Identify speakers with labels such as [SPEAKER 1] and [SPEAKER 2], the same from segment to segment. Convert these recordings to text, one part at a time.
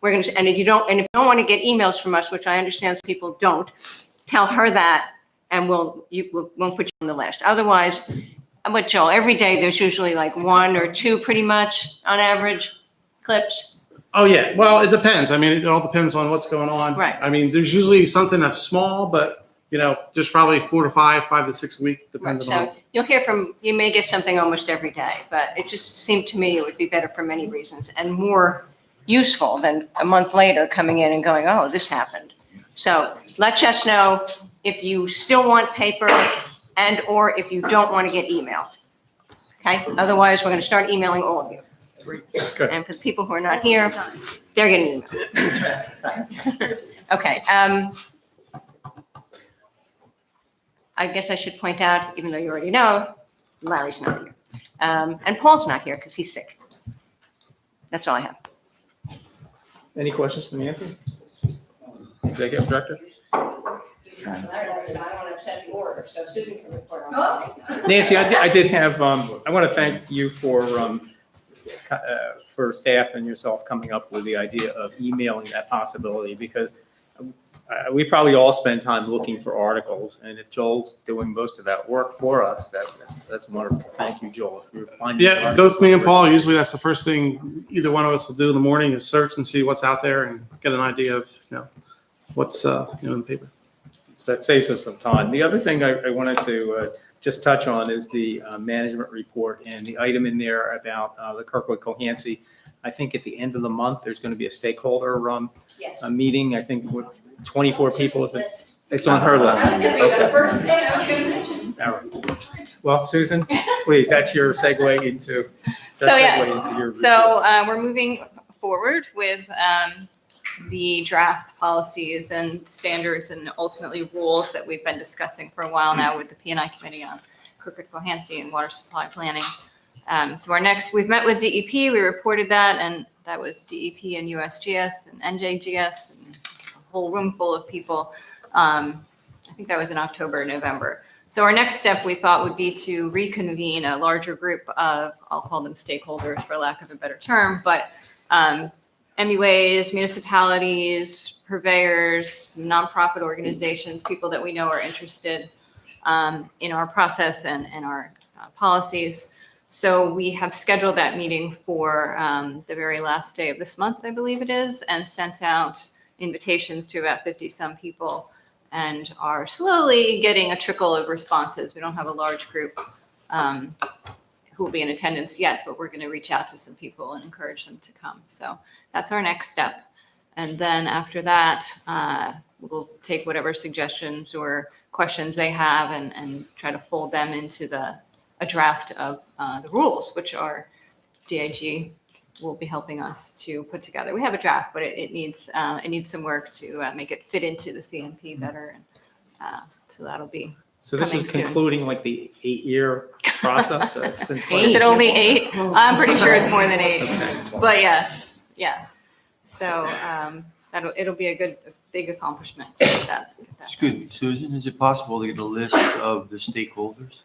[SPEAKER 1] we're going to, and if you don't want to get emails from us, which I understand people don't, tell her that, and we'll put you on the list. Otherwise, but Joel, every day there's usually like 1 or 2 pretty much on average clips.
[SPEAKER 2] Oh, yeah. Well, it depends. I mean, it all depends on what's going on.
[SPEAKER 1] Right.
[SPEAKER 2] I mean, there's usually something that's small, but, there's probably 4 to 5, 5 to 6 a week, depending on.
[SPEAKER 1] So you may get something almost every day, but it just seemed to me it would be better for many reasons and more useful than a month later coming in and going, oh, this happened. So let Jess know if you still want paper and or if you don't want to get emailed. Okay? Otherwise, we're going to start emailing all of you.
[SPEAKER 3] Good.
[SPEAKER 1] And for the people who are not here, they're getting emailed. Okay. I guess I should point out, even though you already know, Larry's not here. And Paul's not here because he's sick. That's all I have.
[SPEAKER 3] Any questions for Nancy? Executive Director?
[SPEAKER 1] I don't have set the order, so Susan can report on that.
[SPEAKER 3] Nancy, I did have, I want to thank you for staff and yourself coming up with the idea of emailing that possibility, because we probably all spend time looking for articles, and if Joel's doing most of that work for us, that's wonderful. Thank you, Joel. If you're finding
[SPEAKER 2] Yeah, both me and Paul, usually that's the first thing either one of us will do in the morning is search and see what's out there and get an idea of, what's, in the paper.
[SPEAKER 3] So that saves us some time. The other thing I wanted to just touch on is the management report and the item in there about the Kirkwood Cohansey. I think at the end of the month, there's going to be a stakeholder
[SPEAKER 1] Yes.
[SPEAKER 3] a meeting. I think with 24 people. It's on her list.
[SPEAKER 1] That's going to be the first thing I was going to mention.
[SPEAKER 3] All right. Well, Susan, please, that's your segue into.
[SPEAKER 4] We're moving forward with the draft policies and standards and ultimately rules that we've been discussing for a while now with the P&I Committee on Kirkwood Cohansey and water supply planning. We've met with DEP, we reported that, and that was DEP and USGS and NJGS and a whole room full of people. I think that was in October or November. So our next step we thought would be to reconvene a larger group of, I'll call them stakeholders for lack of a better term, but MUAs, municipalities, purveyors, nonprofit organizations, people that we know are interested in our process and our policies. So we have scheduled that meeting for the very last day of this month, I believe it is, and sent out invitations to about 50 some people and are slowly getting a trickle of responses. We don't have a large group who will be in attendance yet, but we're going to reach out to some people and encourage them to come. So that's our next step. And then after that, we'll take whatever suggestions or questions they have and try to fold them into a draft of the rules, which our DIG will be helping us to put together. We have a draft, but it needs some work to make it fit into the CMP better. And so that'll be.
[SPEAKER 3] So this is
[SPEAKER 4] coming soon.
[SPEAKER 3] concluding like the 8-year process? It's been quite-
[SPEAKER 4] Is it only 8? I'm pretty sure it's more than 8.
[SPEAKER 3] Okay.
[SPEAKER 4] But yes. So it'll be a big accomplishment. To get that
[SPEAKER 5] Excuse me,
[SPEAKER 4] done.
[SPEAKER 5] Susan, is it possible to get a list of the stakeholders?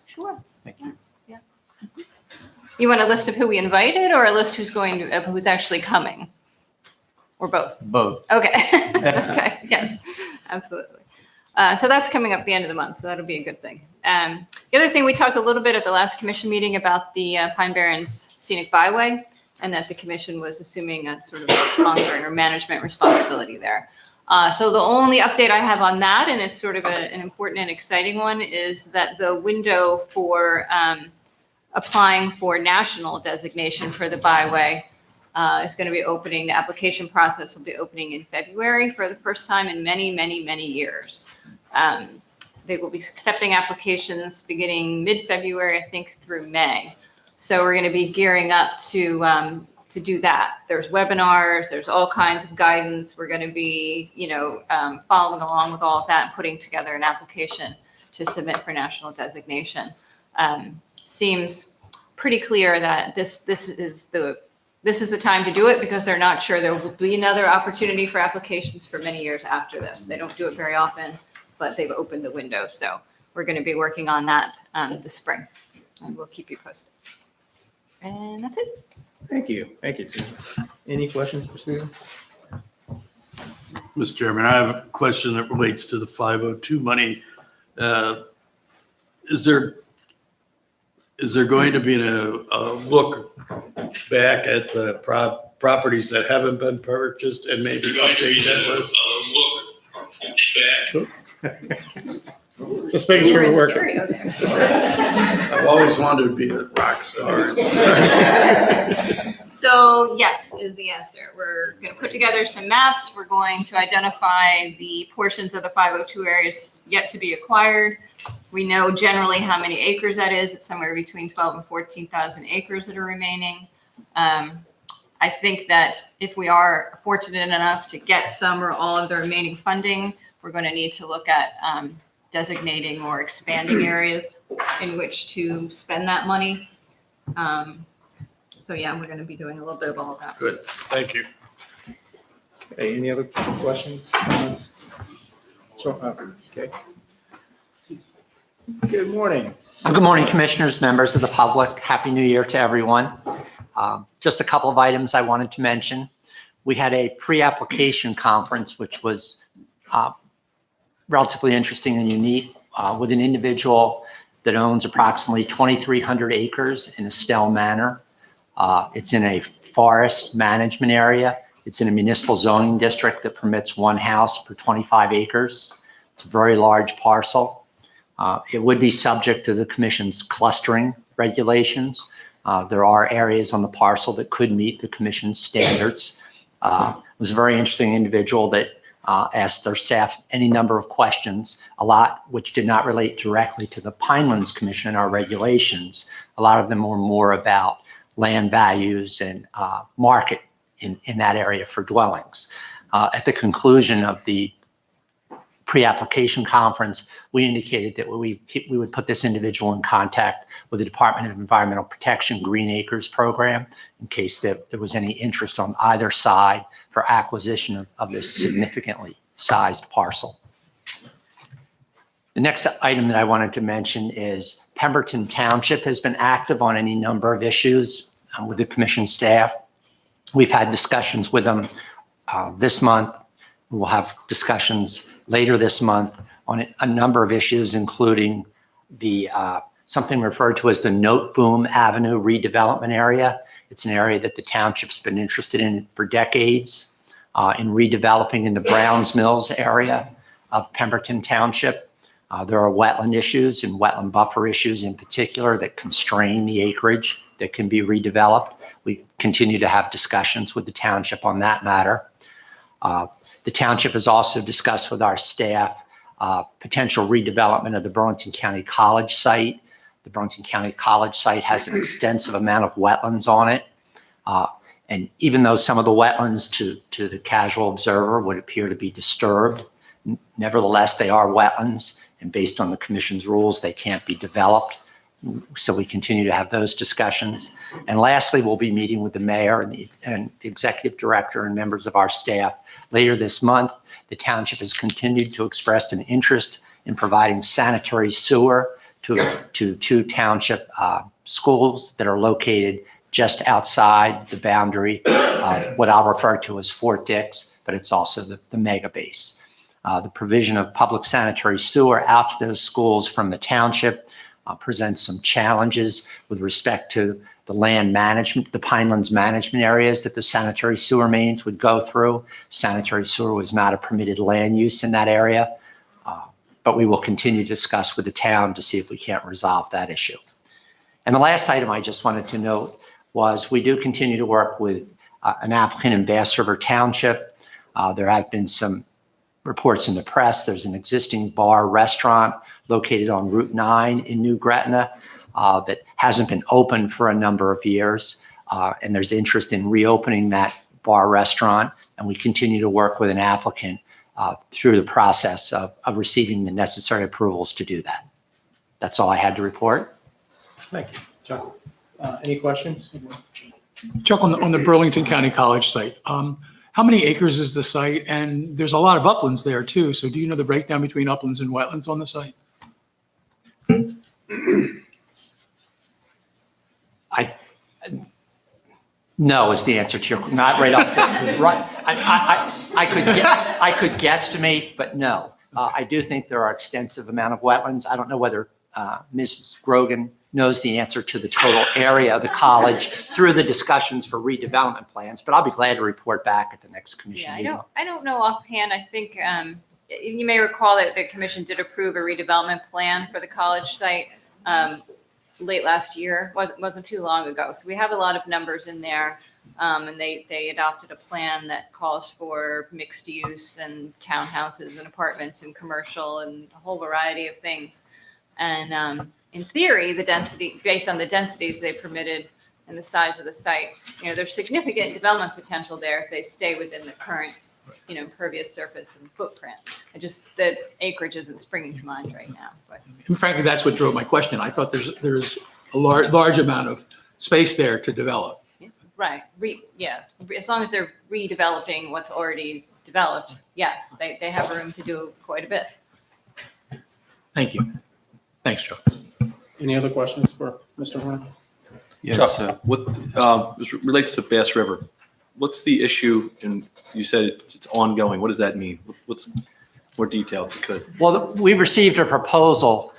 [SPEAKER 4] Sure.
[SPEAKER 5] Thank you.
[SPEAKER 4] Yeah. You want a list of who we invited or a list who's actually coming? Or both?
[SPEAKER 5] Both.
[SPEAKER 4] Okay. Okay. Yes, absolutely. So that's coming up at the end of the month, so that'll be a good thing. The other thing, we talked a little bit at the last commission meeting about the Pine Barrens Scenic Byway, and that the commission was assuming a sort of sponsoring or management responsibility there. So the only update I have on that, and it's sort of an important and exciting one, is that the window for applying for national designation for the byway is going to be opening. The application process will be opening in February for the first time in many, many, many years. They will be accepting applications beginning mid-February, I think, through May. So we're going to be gearing up to do that. There's webinars, there's all kinds of guidance. We're going to be, following along with all of that and putting together an application to submit for national designation. Seems pretty clear that this is the time to do it, because they're not sure there will be another opportunity for applications for many years after this. They don't do it very often, but they've opened the window. So we're going to be working on that this spring, and we'll keep you posted. And that's it.
[SPEAKER 3] Thank you, Susan. Any questions for Susan?
[SPEAKER 6] Mr. Chairman, I have a question that relates to the 502 money. Is there going to be a look back at the properties that haven't been purchased and maybe update that list?
[SPEAKER 2] Just making sure we're working.
[SPEAKER 4] Stereo there.
[SPEAKER 6] I've always wanted to be a rock star.
[SPEAKER 4] So yes, is the answer. We're going to put together some maps. We're going to identify the portions of the 502 areas yet to be acquired. We know generally how many acres that is. It's somewhere between 12 and 14,000 acres that are remaining. I think that if we are fortunate enough to get some or all of the remaining funding, we're going to need to look at designating or expanding areas in which to spend that money. So yeah, we're going to be doing a little bit of all of that.
[SPEAKER 6] Good, thank you.
[SPEAKER 3] Okay, any other questions, comments? Okay. Good morning.
[SPEAKER 7] Good morning, commissioners, members of the public. Happy New Year to everyone. Just a couple of items I wanted to mention. We had a pre-application conference, which was relatively interesting and unique with an individual that owns approximately 2,300 acres in Estelle Manor. It's in a forest management area. It's in a municipal zoning district that permits one house per 25 acres. It's a very large parcel. It would be subject to the commission's clustering regulations. There are areas on the parcel that could meet the commission's standards. It was a very interesting individual that asked their staff any number of questions, a lot which did not relate directly to the Pinelands Commission and our regulations. A lot of them were more about land values and market in that area for dwellings. At the conclusion of the pre-application conference, we indicated that we would put this individual in contact with the Department of Environmental Protection Green Acres program in case there was any interest on either side for acquisition of this significantly sized parcel. The next item that I wanted to mention is Pemberton Township has been active on any number of issues with the commission staff. We've had discussions with them this month. We'll have discussions later this month on a number of issues, including the something referred to as the Note Boom Avenue redevelopment area. It's an area that the township's been interested in for decades in redeveloping in the Browns Mills area of Pemberton Township. There are wetland issues and wetland buffer issues in particular that constrain the acreage that can be redeveloped. We continue to have discussions with the township on that matter. The township has also discussed with our staff potential redevelopment of the Burlington County College site. The Burlington County College site has an extensive amount of wetlands on it. And even though some of the wetlands to the casual observer would appear to be disturbed, nevertheless, they are wetlands. And based on the commission's rules, they can't be developed. So we continue to have those discussions. And lastly, we'll be meeting with the mayor and the executive director and members of our staff later this month. The township has continued to express an interest in providing sanitary sewer to two township schools that are located just outside the boundary of what I'll refer to as Fort Dix, but it's also the mega base. The provision of public sanitary sewer out to those schools from the township presents some challenges with respect to the land management, the Pinelands management areas that the sanitary sewer mains would go through. Sanitary sewer was not a permitted land use in that area, but we will continue to discuss with the town to see if we can't resolve that issue. And the last item I just wanted to note was we do continue to work with an applicant in Bass River Township. There have been some reports in the press. There's an existing bar restaurant located on Route 9 in New Gretna that hasn't been open for a number of years. And there's interest in reopening that bar restaurant. And we continue to work with an applicant through the process of receiving the necessary approvals to do that. That's all I had to report.
[SPEAKER 3] Thank you. Chuck, any questions?
[SPEAKER 8] Chuck, on the Burlington County College site, how many acres is the site? And there's a lot of uplands there too. So do you know the breakdown between uplands and wetlands on the site?
[SPEAKER 7] No is the answer to your, not right off. Right. I could guesstimate, but no. I do think there are extensive amount of wetlands. I don't know whether Mrs. Grogan knows the answer to the total area of the college through the discussions for redevelopment plans, but I'll be glad to report back at the next commission
[SPEAKER 4] Yeah,
[SPEAKER 7] meeting.
[SPEAKER 4] I don't know offhand. I think you may recall that the commission did approve a redevelopment plan for the college site late last year. Wasn't too long ago. So we have a lot of numbers in there, and they adopted a plan that calls for mixed use and townhouses and apartments and commercial and a whole variety of things. And in theory, the density, based on the densities they permitted and the size of the site, there's significant development potential there if they stay within the current, impervious surface and footprint. The acreage isn't springing to mind right now. But
[SPEAKER 8] And frankly, that's what drove my question. I thought there's a large amount of space there to develop.
[SPEAKER 4] right, as long as they're redeveloping what's already developed, yes, they have room to do quite a bit.
[SPEAKER 8] Thank you. Thanks, Joe.
[SPEAKER 3] Any other questions for Mr. Horner?
[SPEAKER 5] Yes,
[SPEAKER 9] Chuck, what this relates to Bass River? What's the issue? And you said it's ongoing. What does that mean? What's more detail if you could?
[SPEAKER 7] Well, we received a proposal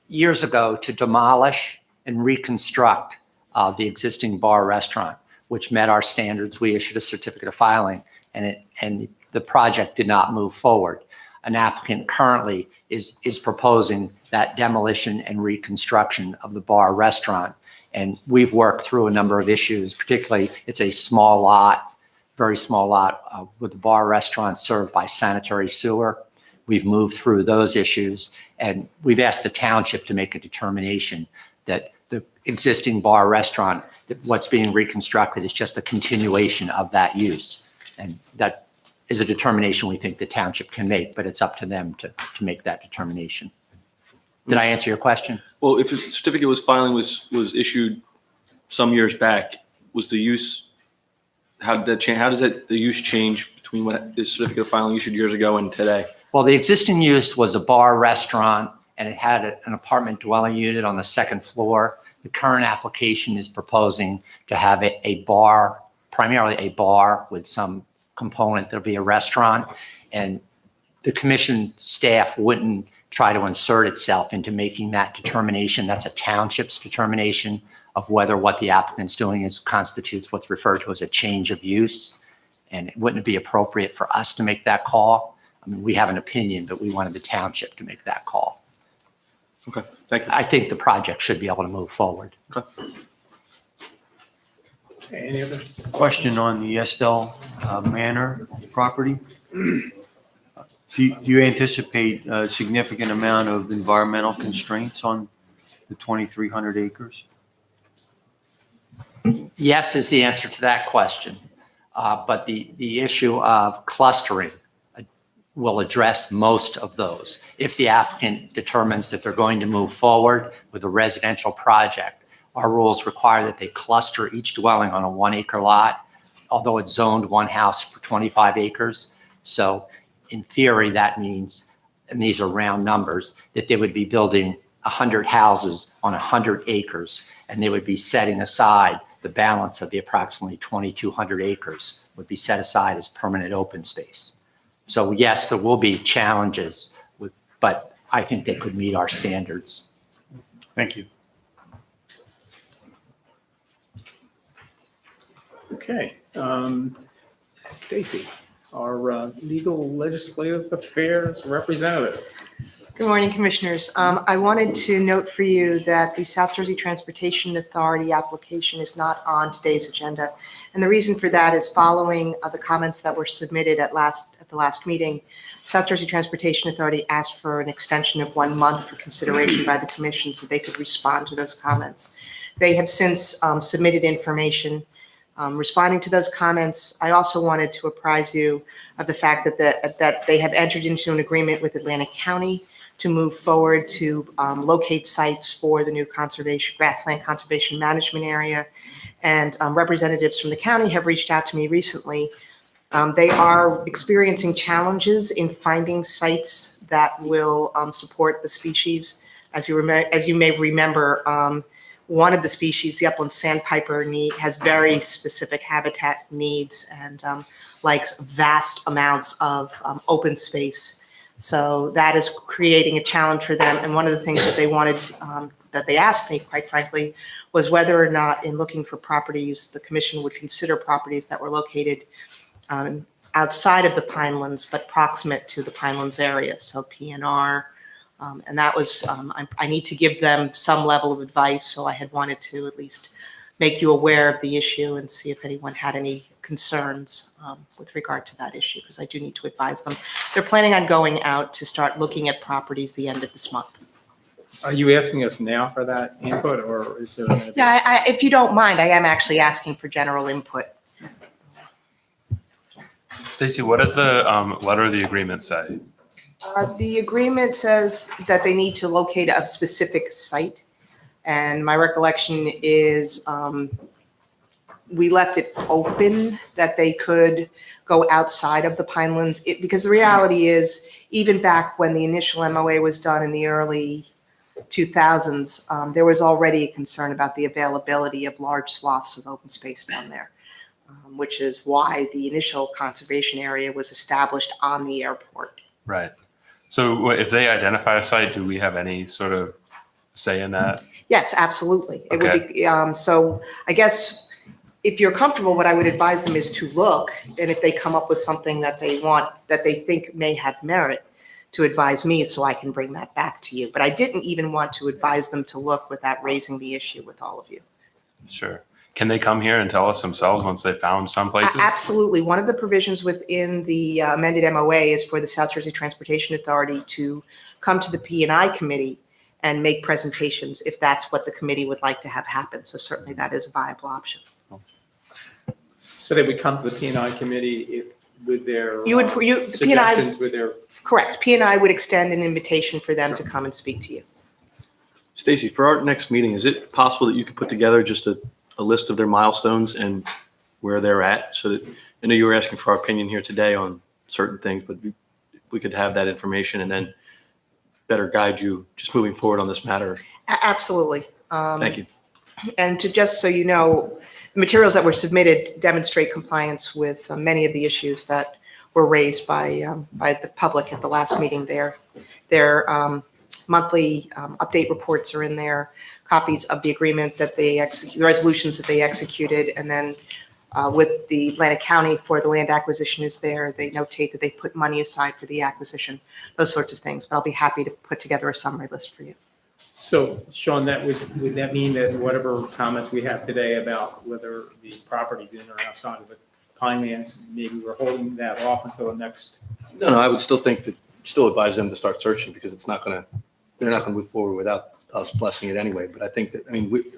[SPEAKER 7] years ago to demolish and reconstruct the existing bar restaurant, which met our standards. We issued a certificate of filing, and the project did not move forward. An applicant currently is proposing that demolition and reconstruction of the bar restaurant. And we've worked through a number of issues, particularly it's a small lot, very small lot with the bar restaurant served by sanitary sewer. We've moved through those issues, and we've asked the township to make a determination that the existing bar restaurant, that what's being reconstructed is just a continuation of that use. And that is a determination we think the township can make, but it's up to them to make that determination. Did I answer your question?
[SPEAKER 9] Well, if a certificate was issued some years back, was the use, how did that change? How does the use change between what the certificate of filing issued years ago and today?
[SPEAKER 7] Well, the existing use was a bar restaurant, and it had an apartment dwelling unit on the second floor. The current application is proposing to have a bar, primarily a bar with some component that'll be a restaurant. And the commission staff wouldn't try to insert itself into making that determination. That's a township's determination of whether what the applicant's doing constitutes what's referred to as a change of use. And it wouldn't be appropriate for us to make that call. I mean, we have an opinion, but we wanted the township to make that call.
[SPEAKER 9] Okay, thank you.
[SPEAKER 7] I think the project should be able to move forward.
[SPEAKER 3] Okay, any other?
[SPEAKER 5] question on the Estelle Manor property. Do you anticipate a significant amount of environmental constraints on the 2,300 acres?
[SPEAKER 7] Yes is the answer to that question. But the issue of clustering will address most of those. If the applicant determines that they're going to move forward with a residential project, our rules require that they cluster each dwelling on a 1 acre lot, although it's zoned one house for 25 acres. So in theory, that means, and these are round numbers, that they would be building 100 houses on 100 acres, and they would be setting aside the balance of the approximately 2,200 acres would be set aside as permanent open space. So yes, there will be challenges, but I think they could meet our standards.
[SPEAKER 5] Thank you.
[SPEAKER 3] Okay, Stacy, our legal legislative affairs representative.
[SPEAKER 10] Good morning, Commissioners. I wanted to note for you that the South Jersey Transportation Authority application is not on today's agenda. And the reason for that is following the comments that were submitted at the last meeting, South Jersey Transportation Authority asked for an extension of 1 month for consideration by the Commission so they could respond to those comments. They have since submitted information responding to those comments. I also wanted to apprise you of the fact that they have entered into an agreement with Atlantic County to move forward to locate sites for the new grassland conservation management area. And representatives from the county have reached out to me recently. They are experiencing challenges in finding sites that will support the species. As you may remember, one of the species, the upland sandpiper, has very specific habitat needs and likes vast amounts of open space. So that is creating a challenge for them. And one of the things that they wanted, that they asked me, quite frankly, was whether or not in looking for properties, the commission would consider properties that were located outside of the Pinelands, but proximate to the Pinelands area, so PNR. And that was, I need to give them some level of advice, so I had wanted to at least make you aware of the issue and see if anyone had any concerns with regard to that issue, because I do need to advise them. They're planning on going out to start looking at properties the end of this month.
[SPEAKER 3] Are you asking us now for that input, or is there?
[SPEAKER 10] Yeah, if you don't mind, I am actually asking for general input.
[SPEAKER 11] Stacy, what does the letter of the agreement say?
[SPEAKER 10] The agreement says that they need to locate a specific site. And my recollection is we left it open that they could go outside of the Pinelands. Because the reality is, even back when the initial MOA was done in the early 2000s, there was already a concern about the availability of large swaths of open space down there, which is why the initial conservation area was established on the airport.
[SPEAKER 11] Right. So if they identify a site, do we have any sort of say in that?
[SPEAKER 10] Yes, absolutely. It would be, so I guess if you're comfortable, what I would advise them is to look, and if they come up with something that they want, that they think may have merit, to advise me so I can bring that back to you. But I didn't even want to advise them to look without raising the issue with all of you.
[SPEAKER 11] Sure. Can they come here and tell us themselves once they found some places?
[SPEAKER 10] Absolutely. One of the provisions within the amended MOA is for the South Jersey Transportation Authority to come to the P&I committee and make presentations if that's what the committee would like to have happen. So certainly that is a viable option.
[SPEAKER 3] So they would come to the P&I committee with their
[SPEAKER 10] P&I,
[SPEAKER 3] suggestions, with their.
[SPEAKER 10] correct. P&I would extend an invitation for them to come and speak to you.
[SPEAKER 9] Stacy, for our next meeting, is it possible that you could put together just a list of their milestones and where they're at? So that, I know you were asking for our opinion here today on certain things, but we could have that information and then better guide you just moving forward on this matter.
[SPEAKER 10] Absolutely.
[SPEAKER 9] Thank you.
[SPEAKER 10] And to just so you know, the materials that were submitted demonstrate compliance with many of the issues that were raised by the public at the last meeting there. Their monthly update reports are in there, copies of the agreement that they execute, the resolutions that they executed, and then with the Atlantic County for the land acquisition is there. They notate that they put money aside for the acquisition, those sorts of things. But I'll be happy to put together a summary list for you.
[SPEAKER 3] So Sean, would that mean that whatever comments we have today about whether the property's in or outside of the Pinelands, maybe we're holding that off until the next?
[SPEAKER 9] No, I would still still advise them to start searching because they're not gonna move forward without us blessing it anyway. But I think that,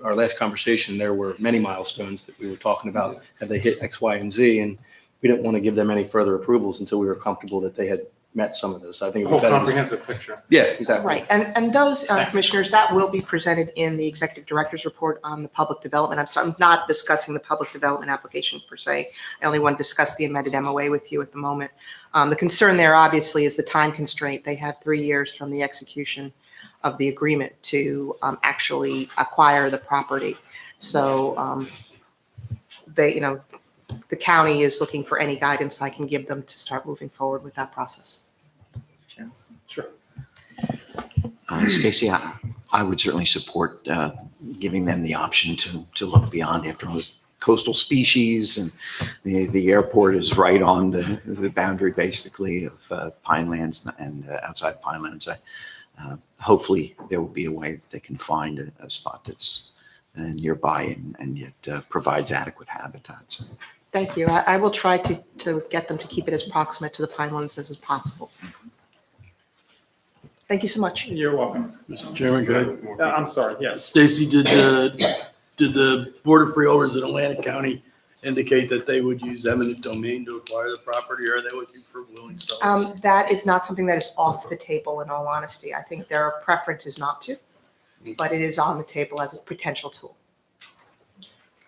[SPEAKER 9] our last conversation, there were many milestones that we were talking about. Have they hit X, Y, and Z? And we didn't want to give them any further approvals until we were comfortable that they had met some of those. So I think it
[SPEAKER 3] Whole
[SPEAKER 9] was better.
[SPEAKER 3] comprehensive picture.
[SPEAKER 9] Yeah, exactly.
[SPEAKER 10] Right. And those,
[SPEAKER 3] Thanks.
[SPEAKER 10] commissioners, that will be presented in the executive director's report on the public development. I'm not discussing the public development application per se. I only want to discuss the amended MOA with you at the moment. The concern there obviously is the time constraint. They have 3 years from the execution of the agreement to actually acquire the property. So the county is looking for any guidance I can give them to start moving forward with that process.
[SPEAKER 3] Sure.
[SPEAKER 12] Stacy, I would certainly support giving them the option to look beyond. After all, coastal species, and the airport is right on the boundary basically of Pinelands and outside Pinelands. Hopefully there will be a way that they can find a spot that's nearby and yet provides adequate habitats.
[SPEAKER 10] Thank you. I will try to get them to keep it as proximate to the Pinelands as possible. Thank you so much.
[SPEAKER 3] You're welcome.
[SPEAKER 6] Mr. Chairman, could
[SPEAKER 3] I'm sorry, yes.
[SPEAKER 6] Stacy, did the Board of Freeholders in Atlantic County indicate that they would use eminent domain to acquire the property, or are they looking for willing sellers?
[SPEAKER 10] That is not something that is off the table, in all honesty. I think their preference is not to, but it is on the table as a potential tool.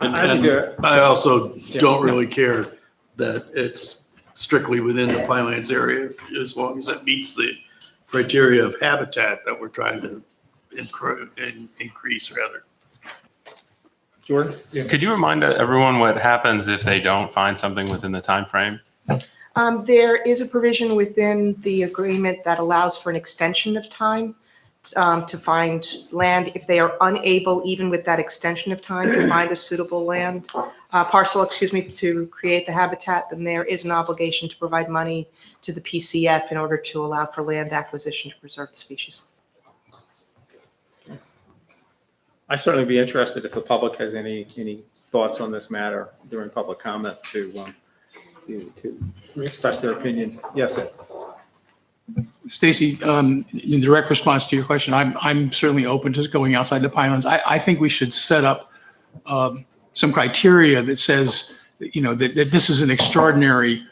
[SPEAKER 6] And
[SPEAKER 3] I
[SPEAKER 6] I also don't really care that it's strictly within the Pinelands area, as long as it meets the criteria of habitat that we're trying to increase rather.
[SPEAKER 3] Jordan?
[SPEAKER 11] Could you remind everyone what happens if they don't find something within the time frame?
[SPEAKER 10] There is a provision within the agreement that allows for an extension of time to find land. If they are unable, even with that extension of time, to find a suitable parcel, to create the habitat, then there is an obligation to provide money to the PCF in order to allow for land acquisition to preserve the species.
[SPEAKER 3] I'd certainly be interested if the public has any thoughts on this matter during public comment to express their opinion. Yes, Ed.
[SPEAKER 8] Stacy, in direct response to your question, I'm certainly open to going outside the Pinelands. I think we should set up some criteria that says, that this is an extraordinary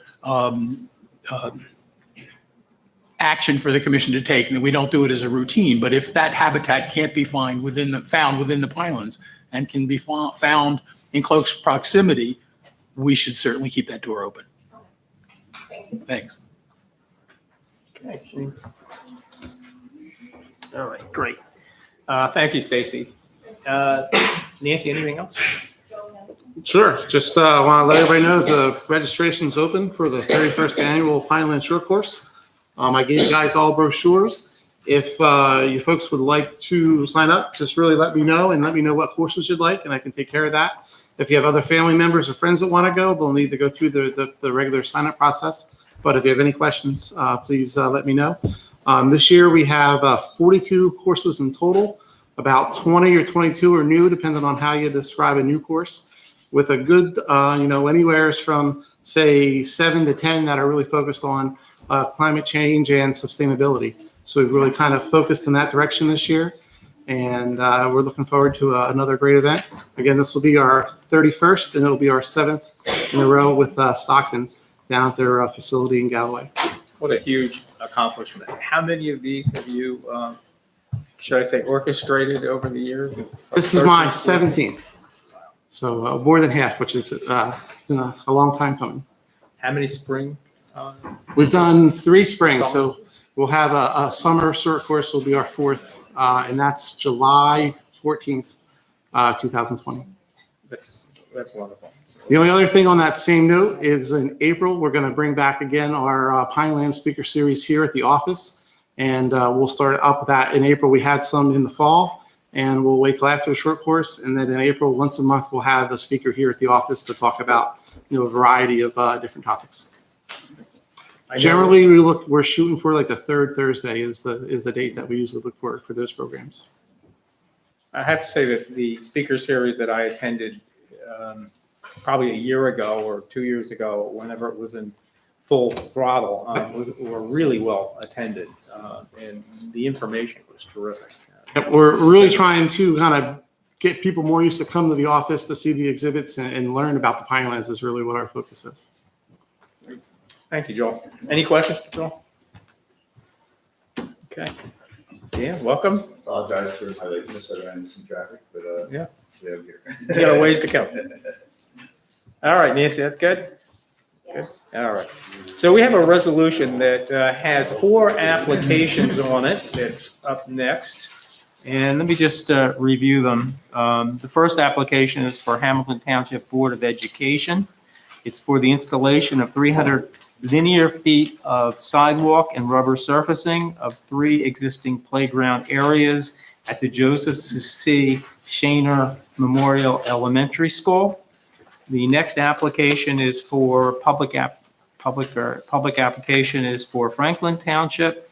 [SPEAKER 8] action for the commission to take, and that we don't do it as a routine. But if that habitat can't be found within the Pinelands and can be found in close proximity, we should certainly keep that door open. Thanks.
[SPEAKER 3] Okay. All right, great. Thank you, Stacy. Nancy, anything else?
[SPEAKER 2] Sure. Just want to let everybody know the registration's open for the 31st annual Pineland Short Course. I gave you guys all brochures. If you folks would like to sign up, just really let me know and let me know what courses you'd like, and I can take care of that. If you have other family members or friends that want to go, they'll need to go through the regular sign-up process. But if you have any questions, please let me know. This year we have 42 courses in total. About 20 or 22 are new, depending on how you describe a new course, with a good, anywhere from, say, 7 to 10 that are really focused on climate change and sustainability. So we've really kind of focused in that direction this year. And we're looking forward to another great event. Again, this will be our 31st, and it'll be our 7th in a row with Stockton down at their facility in Galloway.
[SPEAKER 3] What a huge accomplishment. How many of these have you, should I say, orchestrated over the years?
[SPEAKER 2] This is my 17th. So more than half, which is been a long time coming.
[SPEAKER 3] How many spring?
[SPEAKER 2] We've done 3 springs.
[SPEAKER 3] Summer.
[SPEAKER 2] So we'll have a summer short course will be our 4th, and that's July 14th, 2020.
[SPEAKER 3] That's wonderful.
[SPEAKER 2] The only other thing on that same note is in April, we're going to bring back again our Pineland Speaker Series here at the office. And we'll start up with that in April. We had some in the fall, and we'll wait till after the short course. And then in April, once a month, we'll have a speaker here at the office to talk about a variety of different topics. Generally, we're shooting for like the 3rd Thursday is the date that we usually look for those programs.
[SPEAKER 3] I have to say that the speaker series that I attended probably a year ago or 2 years ago, whenever it was in full throttle, were really well attended, and the information was terrific.
[SPEAKER 2] We're really trying to kind of get people more used to come to the office to see the exhibits and learn about the Pinelands is really what our focus is.
[SPEAKER 3] Thank you, Joel. Any questions for Joel? Okay. Yeah, welcome.
[SPEAKER 13] Apologize for my lateness. I ran into some traffic, but
[SPEAKER 3] Yeah.
[SPEAKER 13] I'm here.
[SPEAKER 3] You got a ways to go. All right, Nancy, that's good? Good. All right. So we have a resolution that has 4 applications on it that's up next. And let me just review them. The first application is for Hamilton Township Board of Education. It's for the installation of 300 linear feet of sidewalk and rubber surfacing of 3 existing playground areas at the Joseph C. Shaner Memorial Elementary School. The next application is for public application is for Franklin Township,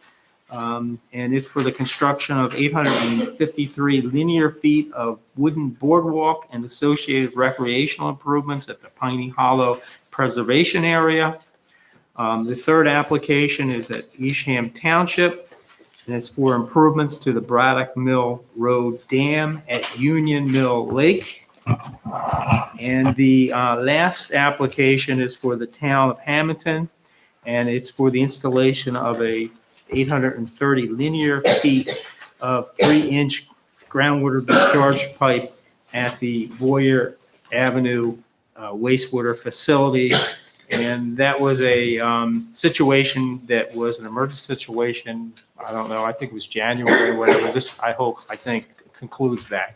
[SPEAKER 3] and it's for the construction of 853 linear feet of wooden boardwalk and associated recreational improvements at the Piney Hollow Preservation Area. The third application is at Eastham Township, and it's for improvements to the Braddock Mill Road Dam at Union Mill Lake. And the last application is for the town of Hamilton, and it's for the installation of a 830 linear feet of 3-inch groundwater discharge pipe at the Boyer Avenue wastewater facility. And that was a situation that was an emergency situation. I don't know, I think it was January or whatever. This, I think, concludes that.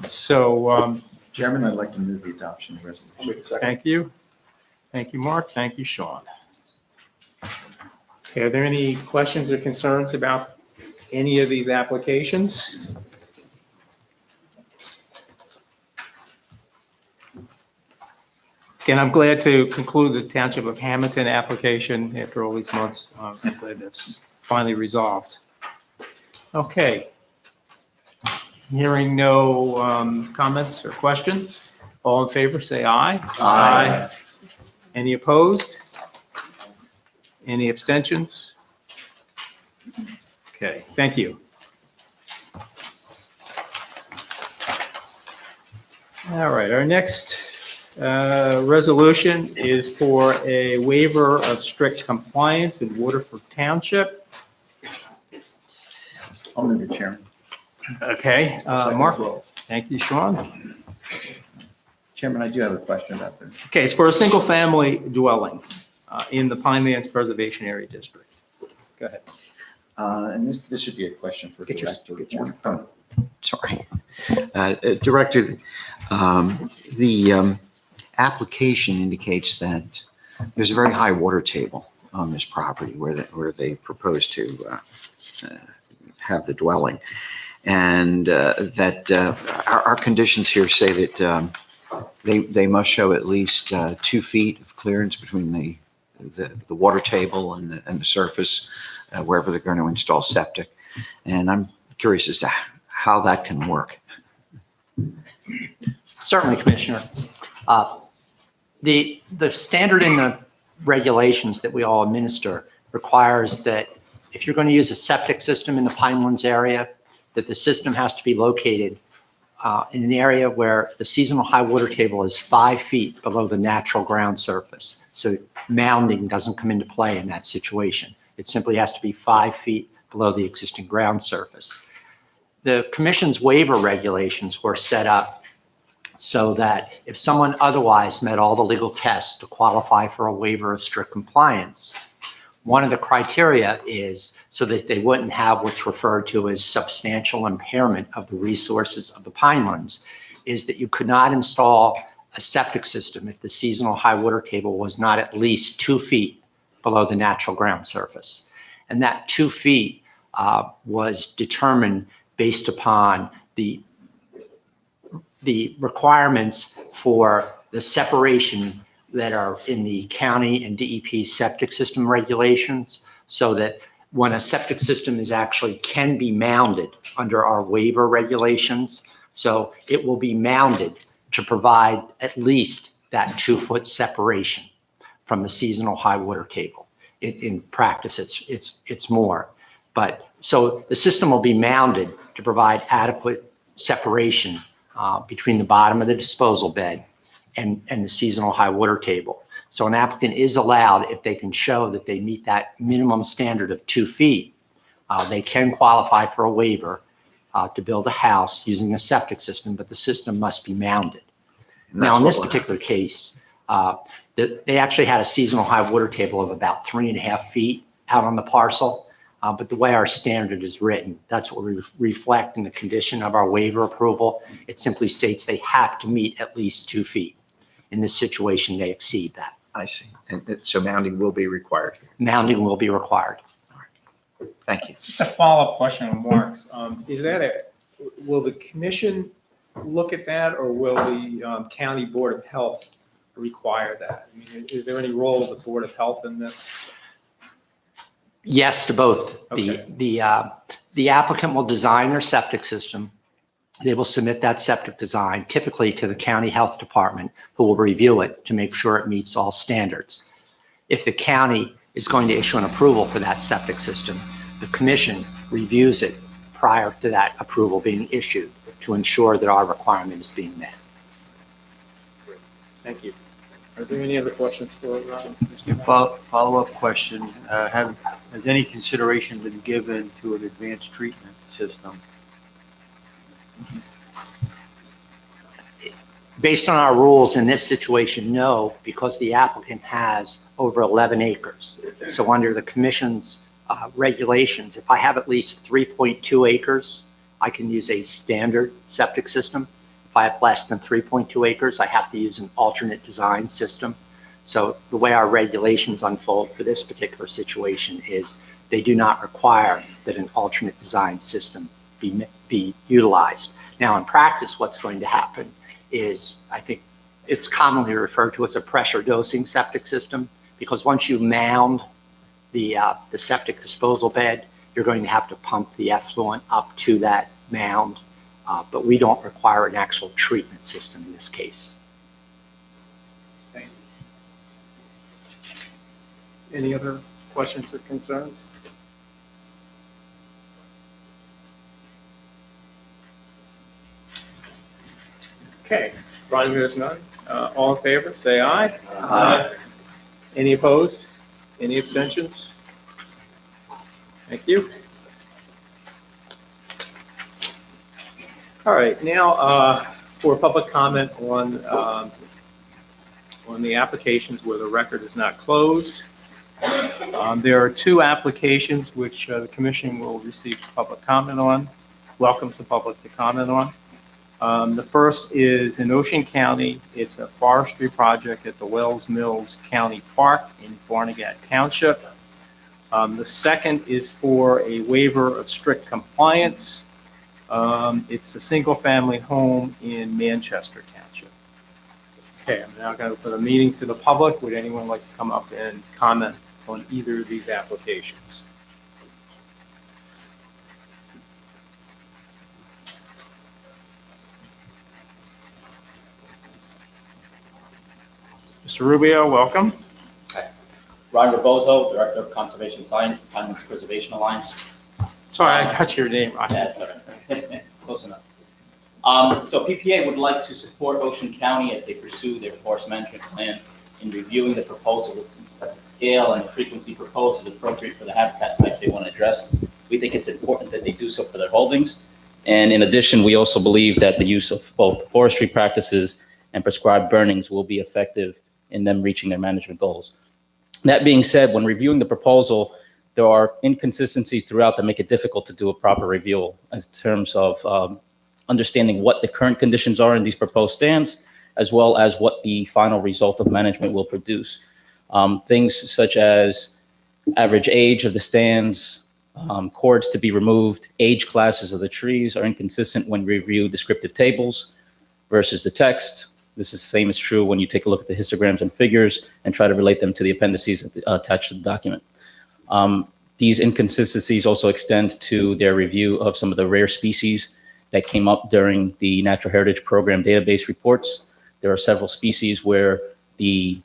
[SPEAKER 3] So
[SPEAKER 13] Chairman, I'd like to move the adoption of the resolution.
[SPEAKER 3] Thank you. Thank you, Mark. Thank you, Sean. Okay, are there any questions or concerns about any of these applications? Again, I'm glad to conclude the Township of Hamilton application after all these months. I'm glad that's finally resolved. Okay. Hearing no comments or questions, all in favor, say aye.
[SPEAKER 12] Aye.
[SPEAKER 3] Any opposed? Any abstentions? Okay, thank you. All right, our next resolution is for a waiver of strict compliance in Waterford Township.
[SPEAKER 13] I'll move it, Chairman.
[SPEAKER 3] Okay,
[SPEAKER 13] Second
[SPEAKER 3] Mark.
[SPEAKER 13] as well.
[SPEAKER 3] Thank you, Sean.
[SPEAKER 13] Chairman, I do have a question about this.
[SPEAKER 3] Okay, it's for a single-family dwelling in the Pinelands Preservation Area District. Go ahead.
[SPEAKER 13] And this should be a question for
[SPEAKER 3] Get your-
[SPEAKER 13] Director.
[SPEAKER 3] get your-
[SPEAKER 13] Oh,
[SPEAKER 12] Sorry. Director, the application indicates that there's a very high water table on this property where they propose to have the dwelling. And that our conditions here say that they must show at least 2 feet of clearance between the water table and the surface wherever they're going to install septic. And I'm curious as to how that can work.
[SPEAKER 7] Certainly, Commissioner. The standard in the regulations that we all administer requires that if you're going to use a septic system in the Pinelands area, that the system has to be located in an area where the seasonal high water table is 5 feet below the natural ground surface. So mounding doesn't come into play in that situation. It simply has to be 5 feet below the existing ground surface. The Commission's waiver regulations were set up so that if someone otherwise met all the legal tests to qualify for a waiver of strict compliance, one of the criteria is so that they wouldn't have what's referred to as substantial impairment of the resources of the Pinelands, is that you could not install a septic system if the seasonal high water table was not at least 2 feet below the natural ground surface. And that 2 feet was determined based upon the requirements for the separation that are in the county and DEP septic system regulations, so that when a septic system is actually can be mounded under our waiver regulations, so it will be mounded to provide at least that 2 foot separation from the seasonal high water table. In practice, it's more, but so the system will be mounded to provide adequate separation between the bottom of the disposal bed and the seasonal high water table. So an applicant is allowed, if they can show that they meet that minimum standard of 2 feet, they can qualify for a waiver to build a house using a septic system, but the system must be mounded. Now, in this particular case, they actually had a seasonal high water table of about 3.5 feet out on the parcel. But the way our standard is written, that's what we reflect in the condition of our waiver approval. It simply states they have to meet at least 2 feet. In this situation, they exceed that.
[SPEAKER 12] I see. And so mounding will be required.
[SPEAKER 7] Mounding will be required.
[SPEAKER 12] Thank you.
[SPEAKER 3] Just a follow-up question on Mark's. Will the commission look at that, or will the county board of health require that? I mean, is there any role of the board of health in this?
[SPEAKER 7] Yes to both.
[SPEAKER 3] Okay.
[SPEAKER 7] The applicant will design their septic system. They will submit that septic design typically to the county health department, who will review it to make sure it meets all standards. If the county is going to issue an approval for that septic system, the commission reviews it prior to that approval being issued to ensure that our requirement is being met.
[SPEAKER 3] Thank you. Are there any other questions for Mr.
[SPEAKER 5] Follow-up question, has any consideration been given to an advanced treatment system?
[SPEAKER 7] Based on our rules in this situation, no, because the applicant has over 11 acres. So under the commission's regulations, if I have at least 3.2 acres, I can use a standard septic system. If If I have less than 3.2 acres, I have to use an alternate design system. So the way our regulations unfold for this particular situation is they do not require that an alternate design system be utilized. Now, in practice, what's going to happen is, I think it's commonly referred to as a pressure dosing septic system, because once you mound the septic disposal bed, you're going to have to pump the effluent up to that mound, but we don't require an actual treatment system in this case.
[SPEAKER 3] Thank you. Any other questions or concerns? Okay, Ron, there's none. All in favor, say aye. Aye. Any opposed? Any abstentions? Thank you. All right, now for public comment on the applications where the record is not closed. There are two applications which the commission will receive public comment on, welcomes the public to comment on. The first is in Ocean County. It's a forestry project at the Wells Mills County Park in Barnegat Township. The second is for a waiver of strict compliance. It's a single-family home in Manchester Township. Okay, I'm now going to put a meeting to the public. Would anyone like to come up and comment on either of these applications? Mr. Rubio, welcome.
[SPEAKER 14] Ron Rebozo, Director of Conservation Science, Pinelands Preservation Alliance.
[SPEAKER 3] Sorry, I got your name wrong.
[SPEAKER 14] Yeah, close enough. So PPA would like to support Ocean County as they pursue their forest management plan in reviewing the proposal with the scale and frequency proposed is appropriate for the habitat types they want to address. We think it's important that they do so for their holdings. And in addition, we also believe that the use of both forestry practices and prescribed burnings will be effective in them reaching their management goals. That being said, when reviewing the proposal, there are inconsistencies throughout that make it difficult to do a proper review in terms of understanding what the current conditions are in these proposed stands, as well as what the final result of management will produce. Things such as average age of the stands, cords to be removed, age classes of the trees are inconsistent when we review descriptive tables versus the text. This is the same is true when you take a look at the histograms and figures and try to relate them to the appendices attached to the document. These inconsistencies also extend to their review of some of the rare species that came up during the Natural Heritage Program database reports. There are several species where the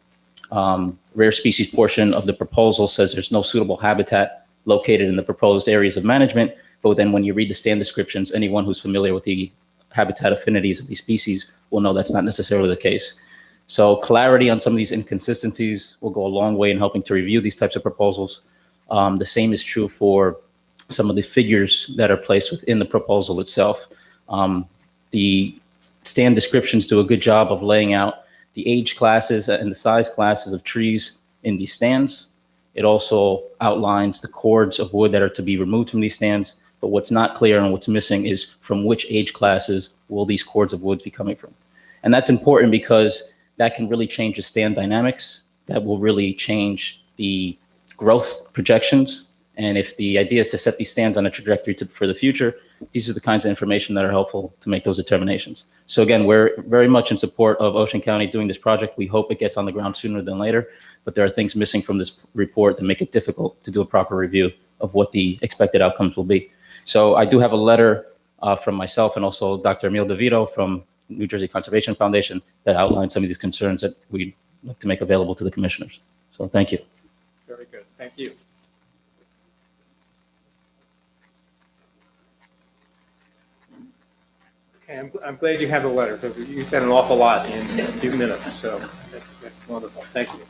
[SPEAKER 14] rare species portion of the proposal says there's no suitable habitat located in the proposed areas of management, but then when you read the stand descriptions, anyone who's familiar with the habitat affinities of these species will know that's not necessarily the case. So clarity on some of these inconsistencies will go a long way in helping to review these types of proposals. The same is true for some of the figures that are placed within the proposal itself. The stand descriptions do a good job of laying out the age classes and the size classes of trees in these stands. It also outlines the cords of wood that are to be removed from these stands. But what's not clear and what's missing is from which age classes will these cords of wood be coming from. And that's important because that can really change the stand dynamics. That will really change the growth projections. And if the idea is to set these stands on a trajectory for the future, these are the kinds of information that are helpful to make those determinations. So again, we're very much in support of Ocean County doing this project. We hope it gets on the ground sooner than later, but there are things missing from this report that make it difficult to do a proper review of what the expected outcomes will be. So I do have a letter from myself and also Dr. Emil DeVito from New Jersey Conservation Foundation that outlines some of these concerns that we'd like to make available to the commissioners. So thank you.
[SPEAKER 3] Very good. Thank you. Okay, I'm glad you have the letter because you said an awful lot in a few minutes. So that's wonderful. Thank you.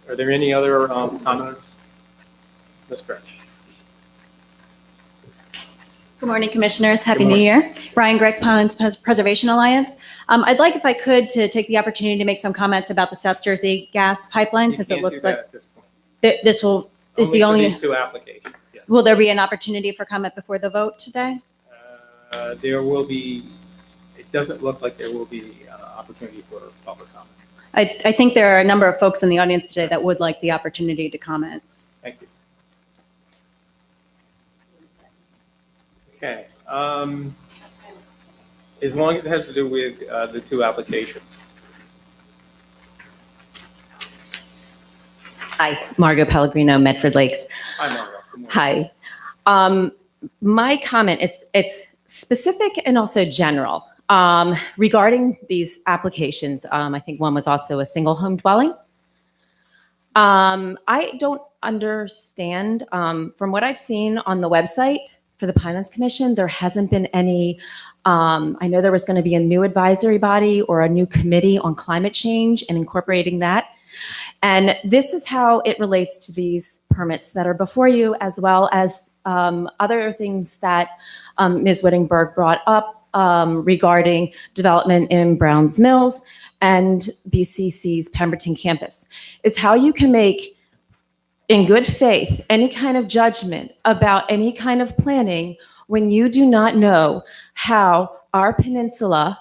[SPEAKER 3] Are there any other commenters? Ms. Birch.
[SPEAKER 15] Good morning, Commissioners. Happy New Year. Ryan Gregg, Pinelands Preservation Alliance. I'd like, if I could, to take the opportunity to make some comments about the South Jersey gas pipeline, since it looks like this is the only.
[SPEAKER 3] For these two applications. Yes.
[SPEAKER 15] Will there be an opportunity for comment before the vote today?
[SPEAKER 3] There will be. It doesn't look like there will be opportunity for public comment.
[SPEAKER 15] I think there are a number of folks in the audience today that would like the opportunity to comment.
[SPEAKER 3] Thank you. Okay. As long as it has to do with the two applications.
[SPEAKER 16] Hi, Margot Pellegrino, Medford Lakes.
[SPEAKER 3] Hi, Margo. Good morning.
[SPEAKER 16] Hi. My comment, it's specific and also general. Regarding these applications, I think one was also a single home dwelling. I don't understand, from what I've seen on the website for the Pinelands Commission, there hasn't been any, I know there was going to be a new advisory body or a new committee on climate change and incorporating that. And this is how it relates to these permits that are before you, as well as other things that Ms. Whittingberg brought up regarding development in Browns Mills and BCC's Pemberton campus, is how you can make, in good faith, any kind of judgment about any kind of planning when you do not know how our peninsula,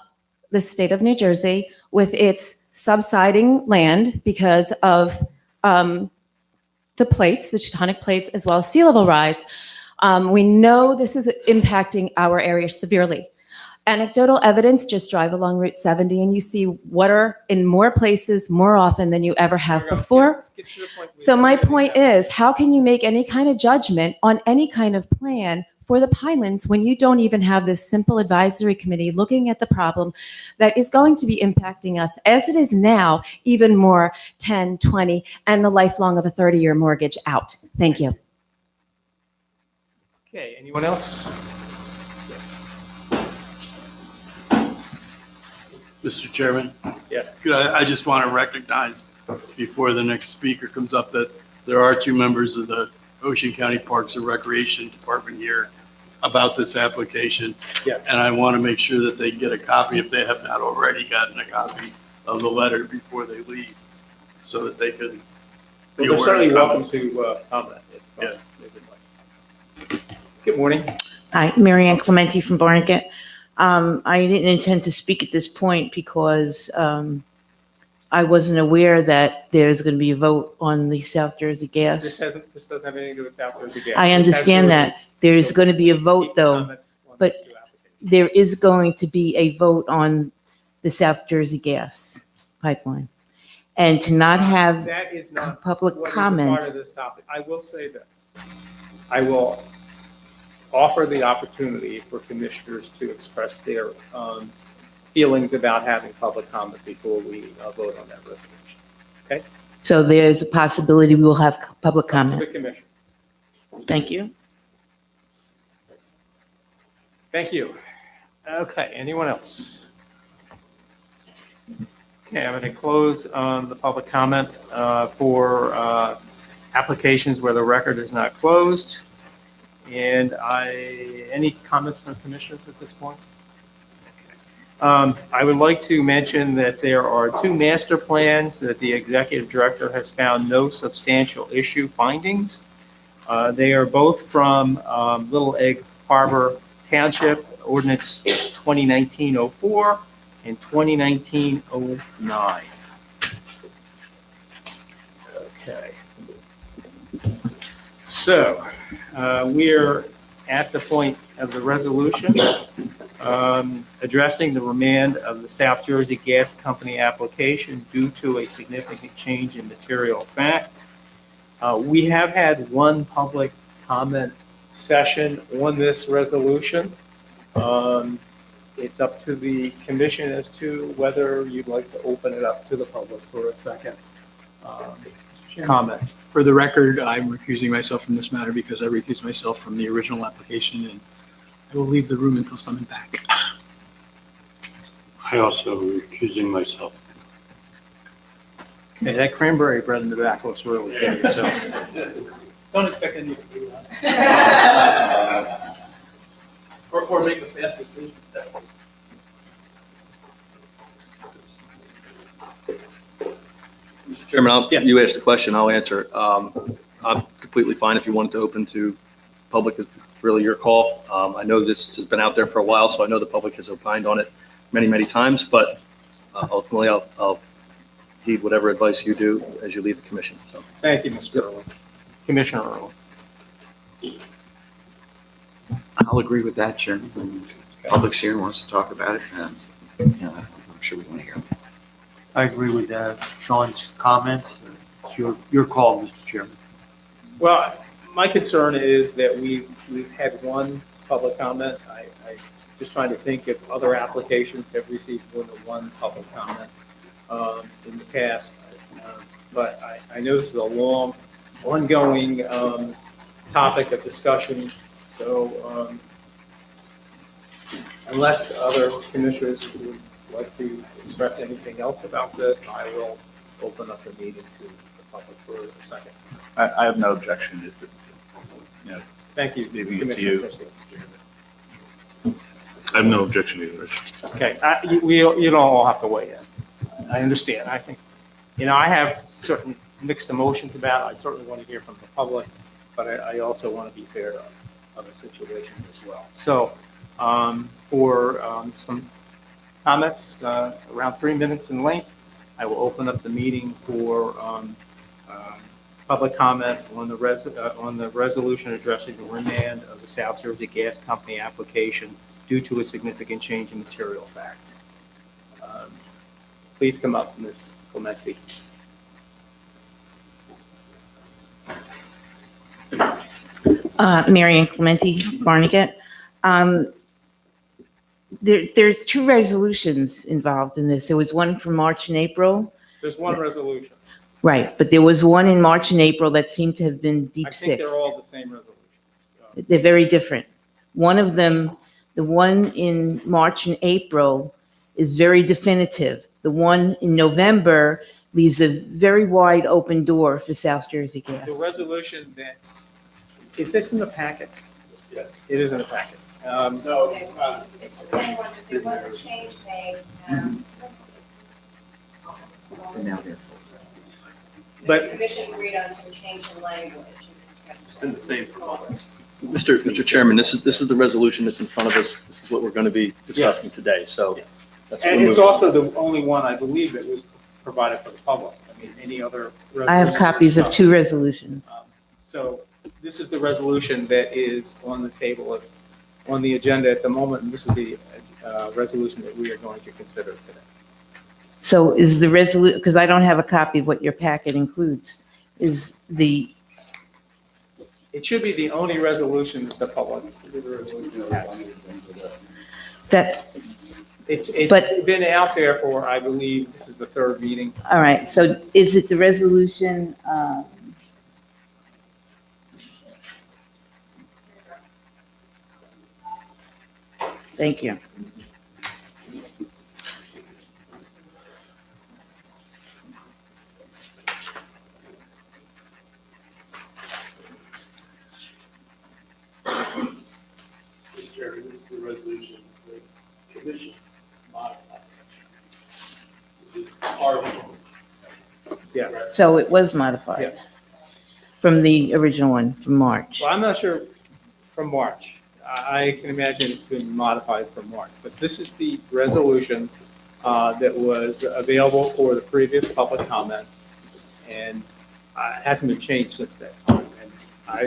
[SPEAKER 16] the state of New Jersey, with its subsiding land because of the plates, the tectonic plates, as well as sea level rise, we know this is impacting our area severely. Anecdotal evidence, just drive along Route 70 and you see water in more places more often than you ever have before. So my point is, how can you make any kind of judgment on any kind of plan for the Pinelands when you don't even have this simple advisory committee looking at the problem that is going to be impacting us as it is now, even more 10, 20, and the lifelong of a 30-year mortgage out? Thank you.
[SPEAKER 3] Okay, anyone else?
[SPEAKER 6] Mr. Chairman?
[SPEAKER 3] Yes.
[SPEAKER 6] I just want to recognize before the next speaker comes up that there are two members of the Ocean County Parks and Recreation Department here about this application.
[SPEAKER 3] Yes.
[SPEAKER 6] And I want to make sure that they get a copy, if they have not already gotten a copy of the letter before they leave, so that they can be
[SPEAKER 3] Well, they're
[SPEAKER 6] aware
[SPEAKER 3] certainly
[SPEAKER 6] of
[SPEAKER 3] welcome
[SPEAKER 6] comments.
[SPEAKER 3] to comment.
[SPEAKER 6] Yeah.
[SPEAKER 3] They would like. Good morning.
[SPEAKER 17] Hi, Marianne Clementi from Barnegat. I didn't intend to speak at this point because I wasn't aware that there's going to be a vote on the South Jersey gas.
[SPEAKER 3] This doesn't have anything to do with South Jersey gas.
[SPEAKER 17] I understand that. There's going to be a vote though, but there is going to be a vote on the South Jersey gas pipeline. And to not have
[SPEAKER 3] That is not
[SPEAKER 17] public
[SPEAKER 3] what is a
[SPEAKER 17] comment.
[SPEAKER 3] part of this topic. I will say this. I will offer the opportunity for commissioners to express their feelings about having public comment before we vote on that resolution. Okay?
[SPEAKER 17] So there's a possibility we will have public
[SPEAKER 3] It's up to
[SPEAKER 17] comment.
[SPEAKER 3] the commission.
[SPEAKER 17] Thank you.
[SPEAKER 3] Thank you. Okay, anyone else? Okay, I'm going to close the public comment for applications where the record is not closed. And any comments from commissioners at this point? Okay. I would like to mention that there are two master plans that the executive director has found no substantial issue findings. They are both from Little Egg Harbor Township, ordinance 2019-04 and 2019-09. Okay. So we're at the point of the resolution addressing the remand of the South Jersey Gas Company application due to a significant change in material fact. We have had one public comment session on this resolution. It's up to the commission as to whether you'd like to open it up to the public for a second comment.
[SPEAKER 8] For the record, I'm recusing myself from this matter because I recused myself from the original application, and I will leave the room until summoned back.
[SPEAKER 6] I also recusing myself.
[SPEAKER 3] Okay, that cranberry bread in the back looks really good, so.
[SPEAKER 8] Don't expect any to do that. Or make the fast decision.
[SPEAKER 9] Mr. Chairman, you asked the question, I'll answer. I'm completely fine if you want it to open to public. It's really your call. I know this has been out there for a while, so I know the public has opined on it. many, many times, but ultimately I'll heed whatever advice you do as you leave the commission. So,
[SPEAKER 3] Thank you, Mr. Earl. Commissioner Earl.
[SPEAKER 12] I'll agree with that, Chairman. When the public's here and wants to talk about it, I'm sure we want to hear them.
[SPEAKER 5] I agree with Sean's comments. It's your call, Mr. Chairman.
[SPEAKER 3] Well, my concern is that we've had one public comment. I just trying to think if other applications have received more than one public comment in the past. But I know this is a long, ongoing topic of discussion. So unless other commissioners would like to express anything else about this, I will open up the meeting to the public for a second.
[SPEAKER 18] I have no objection to,
[SPEAKER 3] Thank you.
[SPEAKER 18] leaving it to
[SPEAKER 3] Commissioner
[SPEAKER 18] you.
[SPEAKER 3] Christie.
[SPEAKER 18] I have no objection either, Rich.
[SPEAKER 3] Okay, you don't all have to weigh in. I understand. I think, I have certain mixed emotions about it. I certainly want to hear from the public, but I also want to be fair to other situations as well. So for some comments around 3 minutes in length, I will open up the meeting for public comment on the resolution addressing the remand of the South Jersey Gas Company application due to a significant change in material fact. Please come up, Ms. Clementi.
[SPEAKER 17] Mary Ann Clementi, Barnegat. There's two resolutions involved in this. There was one from March and April.
[SPEAKER 3] There's one resolution.
[SPEAKER 17] Right, but there was one in March and April that seemed to have been deep
[SPEAKER 3] I think
[SPEAKER 17] six.
[SPEAKER 3] they're all the same resolution.
[SPEAKER 17] They're very different. One of them, the one in March and April, is very definitive. The one in November leaves a very wide open door for South Jersey Gas.
[SPEAKER 3] The resolution that, is this in the packet? Yeah. It is in the packet.
[SPEAKER 1] No, it's the same one, but there was a change made.
[SPEAKER 13] And now they're
[SPEAKER 3] But-
[SPEAKER 1] The commission agreed on some change in language.
[SPEAKER 9] It's been the same for months. Mr. Chairman, this is the resolution that's in front of us. This is what we're going to be discussing today. So that's what
[SPEAKER 3] And
[SPEAKER 9] we're
[SPEAKER 3] it's
[SPEAKER 9] moving.
[SPEAKER 3] also the only one, I believe, that was provided for the public. I mean, any other.
[SPEAKER 17] I have copies of two resolutions.
[SPEAKER 3] So this is the resolution that is on the table, on the agenda at the moment, and this is the resolution that we are going to consider today.
[SPEAKER 17] So is the resolution, because I don't have a copy of what your packet includes, is the,
[SPEAKER 3] It should be the only resolution that the public has.
[SPEAKER 17] that,
[SPEAKER 3] It's
[SPEAKER 17] But-
[SPEAKER 3] been out there for, I believe, this is the third meeting.
[SPEAKER 17] all right, so is it the resolution, thank you.
[SPEAKER 6] Mr. Chairman, this is the resolution the commission modified. This is part of it.
[SPEAKER 3] Yeah.
[SPEAKER 17] So it was modified from the original one from March.
[SPEAKER 3] Well, I'm not sure from March. I can imagine it's been modified from March, but this is the resolution that was available for the previous public comment, and it hasn't been changed since that time. And I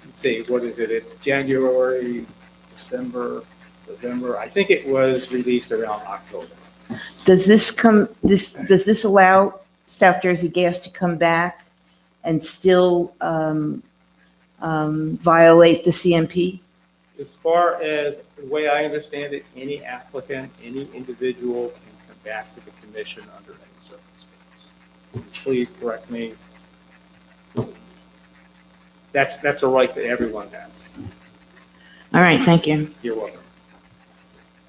[SPEAKER 3] would say, what is it? It's January, December, November. I think it was released around October.
[SPEAKER 17] Does this does this allow South Jersey Gas to come back and still violate the CMP?
[SPEAKER 3] As far as the way I understand it, any applicant, any individual can come back to the commission under any circumstance. Please correct me. That's a right that everyone has.
[SPEAKER 17] All right, thank you.
[SPEAKER 3] You're welcome.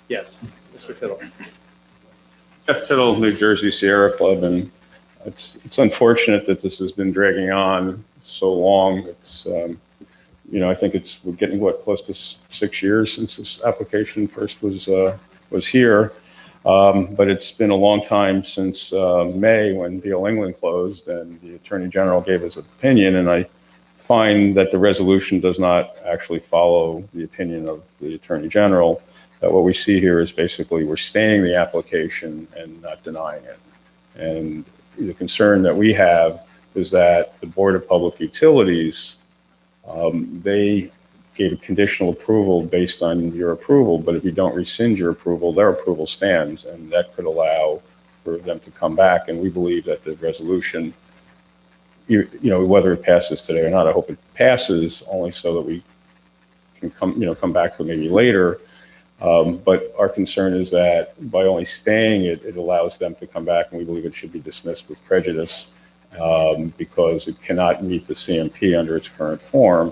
[SPEAKER 3] Yes, Mr. Tittle.
[SPEAKER 19] Jeff Tittle, New Jersey Sierra Club, and it's unfortunate that this has been dragging on so long. It's I think we're getting close to 6 years since this application first was here, but it's been a long time since May when Beal England closed and the Attorney General gave his opinion, and I find that the resolution does not actually follow the opinion of the Attorney General. that what we see here is basically we're staying the application and not denying it. And the concern that we have is that the Board of Public Utilities, they gave a conditional approval based on your approval, but if you don't rescind your approval, their approval stands, and that could allow for them to come back. And we believe that the resolution, you know, whether it passes today or not, I hope it passes only so that we can come back to it maybe later. But our concern is that by only staying it, it allows them to come back, and we believe it should be dismissed with prejudice because it cannot meet the CMP under its current form,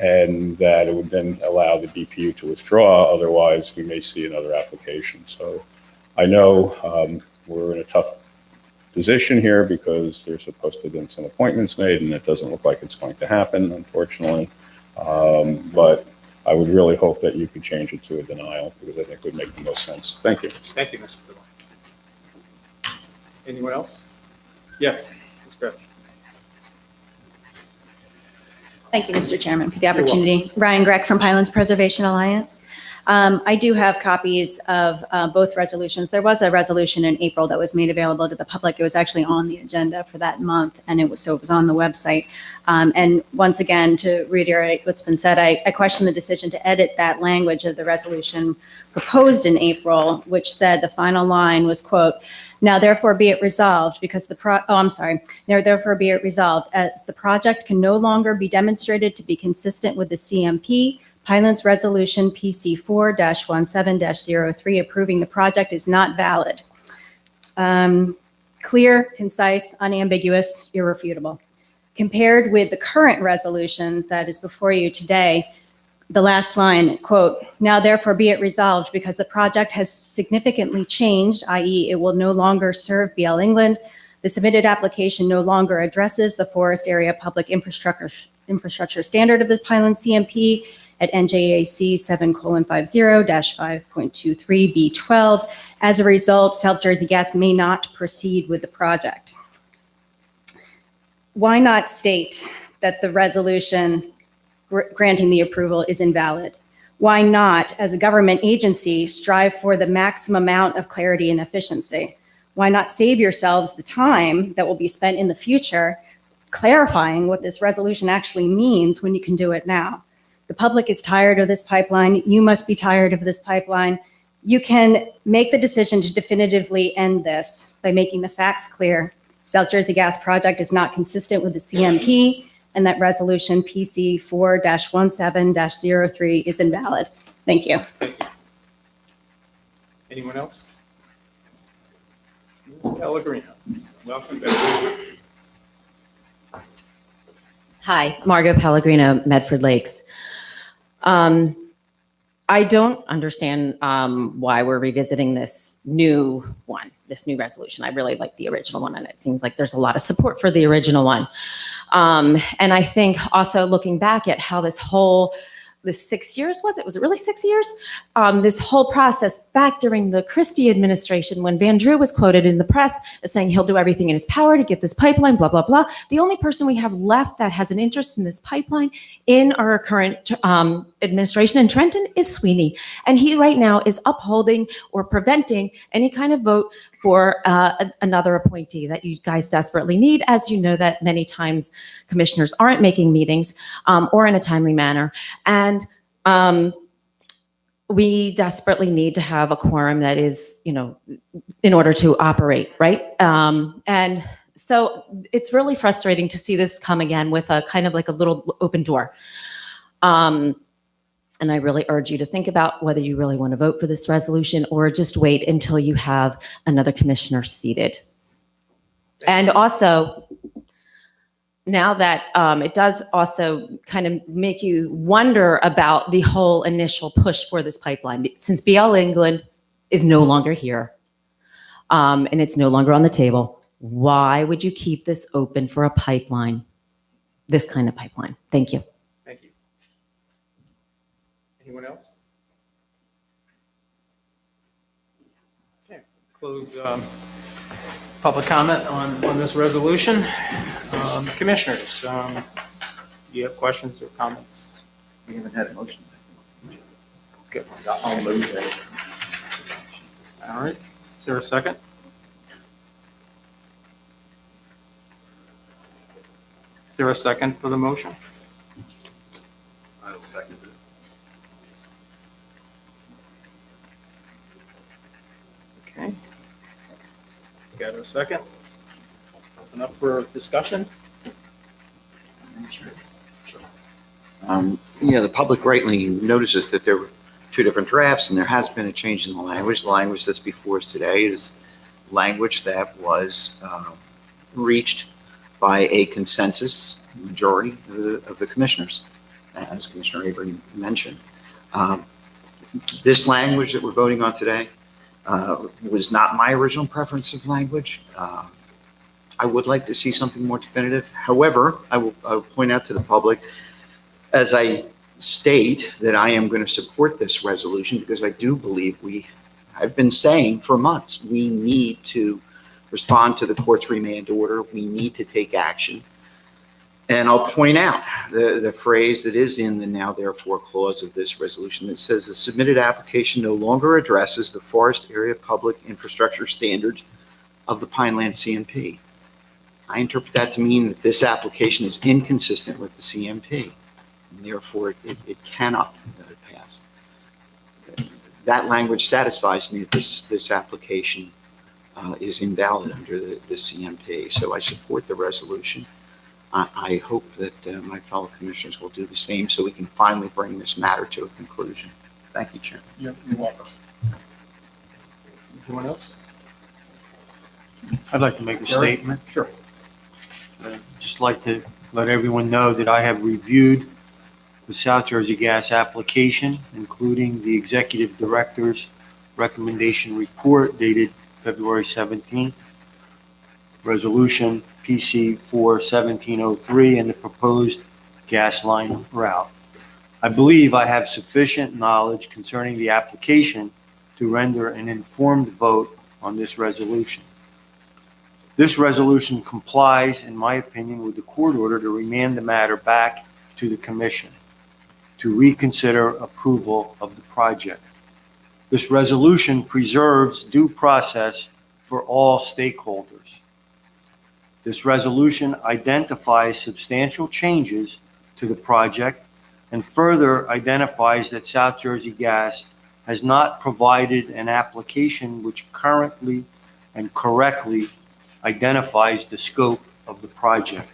[SPEAKER 19] and that it would then allow the DPU to withdraw. Otherwise, we may see another application. So I know we're in a tough position here because there's supposed to have been some appointments made, and it doesn't look like it's going to happen, unfortunately. But I would really hope that you could change it to a denial because I think it would make the most sense. Thank you.
[SPEAKER 3] Thank you, Mr. Devine. Anyone else? Yes, Ms. Gretchen.
[SPEAKER 15] Thank you, Mr. Chairman, for the opportunity. Ryan Greck from Pinelands Preservation Alliance. I do have copies of both resolutions. There was a resolution in April that was made available to the public. It was actually on the agenda for that month, and it was on the website. And once again, to reiterate what's been said, I question the decision to edit that language of the resolution proposed in April, which said the final line was, quote, "Now therefore be it resolved because now therefore be it resolved as the project can no longer be demonstrated to be consistent with the CMP. Pinelands Resolution PC 4-17-03 approving the project is not valid." Clear, concise, unambiguous, irrefutable. Compared with the current resolution that is before you today, the last line, quote, "Now therefore be it resolved because the project has significantly changed, i.e. it will no longer serve BL England. The submitted application no longer addresses the forest area public infrastructure standard of the Pinelands CMP at NJAC 7:50-5.23 B12. As a result, South Jersey Gas may not proceed with the project." Why not state that the resolution granting the approval is invalid? Why not, as a government agency, strive for the maximum amount of clarity and efficiency? Why not save yourselves the time that will be spent in the future clarifying what this resolution actually means when you can do it now? The public is tired of this pipeline. You must be tired of this pipeline. You can make the decision to definitively end this by making the facts clear. South Jersey Gas project is not consistent with the CMP, and that resolution PC 4-17-03 is invalid. Thank you.
[SPEAKER 3] Anyone else? Ms. Pellegrino, welcome back.
[SPEAKER 16] Hi, Margot Pellegrino, Medford Lakes. I don't understand why we're revisiting this new resolution. I really like the original one, and it seems like there's a lot of support for the original one. And I think also looking back at how this 6 years was it really 6 years? This whole process back during the Christie administration, when Van Drew was quoted in the press as saying he'll do everything in his power to get this pipeline, blah, blah, blah. The only person we have left that has an interest in this pipeline in our current administration in Trenton is Sweeney. And he right now is upholding or preventing any kind of vote for another appointee that you guys desperately need. As you know that many times commissioners aren't making meetings or in a timely manner. And we desperately need to have a quorum that is, in order to operate, right? And so it's really frustrating to see this come again with a kind of like a little open door. And I really urge you to think about whether you really want to vote for this resolution or just wait until you have another commissioner seated. And also, now that it does also kind of make you wonder about the whole initial push for this pipeline, since BL England is no longer here and it's no longer on the table. Why would you keep this open for a pipeline, this kind of pipeline? Thank you.
[SPEAKER 3] Thank you. Anyone else? Okay, close public comment on this resolution. Commissioners, do you have questions or comments?
[SPEAKER 13] We haven't had a motion.
[SPEAKER 3] Good. I'll move that. All right. Is there a second? Is there a second for the motion?
[SPEAKER 11] I'll second it.
[SPEAKER 3] Okay. Got a second? Open up for discussion?
[SPEAKER 12] Yeah, the public rightly notices that there were two different drafts, and there has been a change in the language. The language that's before us today is language that was reached by a consensus majority of the commissioners, as Commissioner Avery mentioned. This language that we're voting on today was not my original preference of language. I would like to see something more definitive. However, I will point out to the public, as I state, that I am going to support this resolution because I do believe I've been saying for months, we need to respond to the court's remand order. We need to take action. And I'll point out the phrase that is in the now therefore clause of this resolution that says the submitted application no longer addresses the forest area public infrastructure standards of the Pinelands CMP. I interpret that to mean that this application is inconsistent with the CMP, and therefore it cannot pass. That language satisfies me that this application is invalid under the CMP. So I support the resolution. I hope that my fellow commissioners will do the same so we can finally bring this matter to a conclusion. Thank you, Chairman.
[SPEAKER 3] You're welcome. Anyone else?
[SPEAKER 5] I'd like to make a
[SPEAKER 3] Jerry?
[SPEAKER 5] statement.
[SPEAKER 3] Sure.
[SPEAKER 5] I'd just like to let everyone know that I have reviewed the South Jersey Gas application, including the executive director's recommendation report dated February 17th, resolution PC 4-1703, and the proposed gas line route. I believe I have sufficient knowledge concerning the application to render an informed vote on this resolution. This resolution complies, in my opinion, with the court order to remand the matter back to the commission to reconsider approval of the project. This resolution preserves due process for all stakeholders. This resolution identifies substantial changes to the project and further identifies that South Jersey Gas has not provided an application which currently and correctly identifies the scope of the project.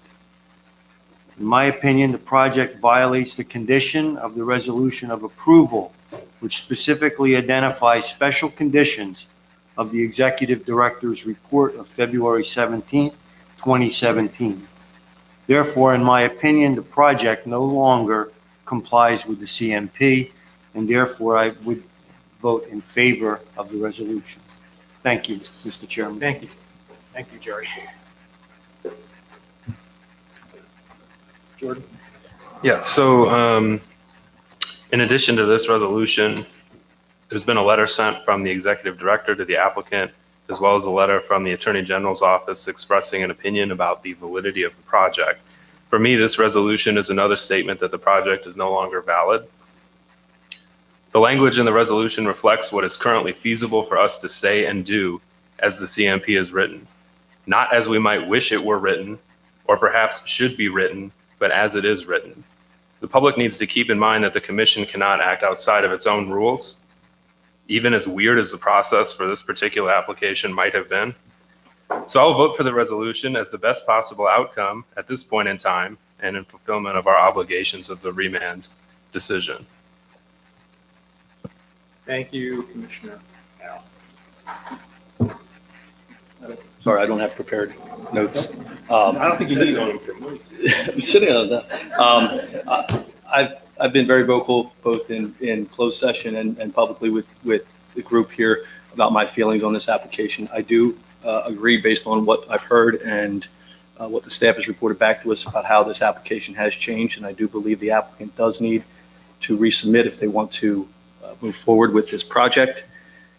[SPEAKER 5] In my opinion, the project violates the condition of the resolution of approval, which specifically identifies special conditions of the executive director's report of February 17th, 2017. Therefore, in my opinion, the project no longer complies with the CMP, and therefore I would vote in favor of the resolution. Thank you, Mr. Chairman.
[SPEAKER 3] Thank you. Thank you, Jerry. Jordan?
[SPEAKER 11] Yeah, so in addition to this resolution, there's been a letter sent from the executive director to the applicant, as well as a letter from the Attorney General's office expressing an opinion about the validity of the project. For me, this resolution is another statement that the project is no longer valid. The language in the resolution reflects what is currently feasible for us to say and do as the CMP is written, not as we might wish it were written, or perhaps should be written, but as it is written. The public needs to keep in mind that the commission cannot act outside of its own rules, even as weird as the process for this particular application might have been. So I'll vote for the resolution as the best possible outcome at this point in time and in fulfillment of our obligations of the remand decision.
[SPEAKER 3] Thank you, Commissioner Al.
[SPEAKER 9] Sorry, I don't have prepared notes.
[SPEAKER 3] I don't think you need on them for months.
[SPEAKER 9] Sitting on that. I've been very vocal both in closed session and publicly with the group here about my feelings on this application. I do agree based on what I've heard and what the staff has reported back to us about how this application has changed. And I do believe the applicant does need to resubmit if they want to move forward with this project.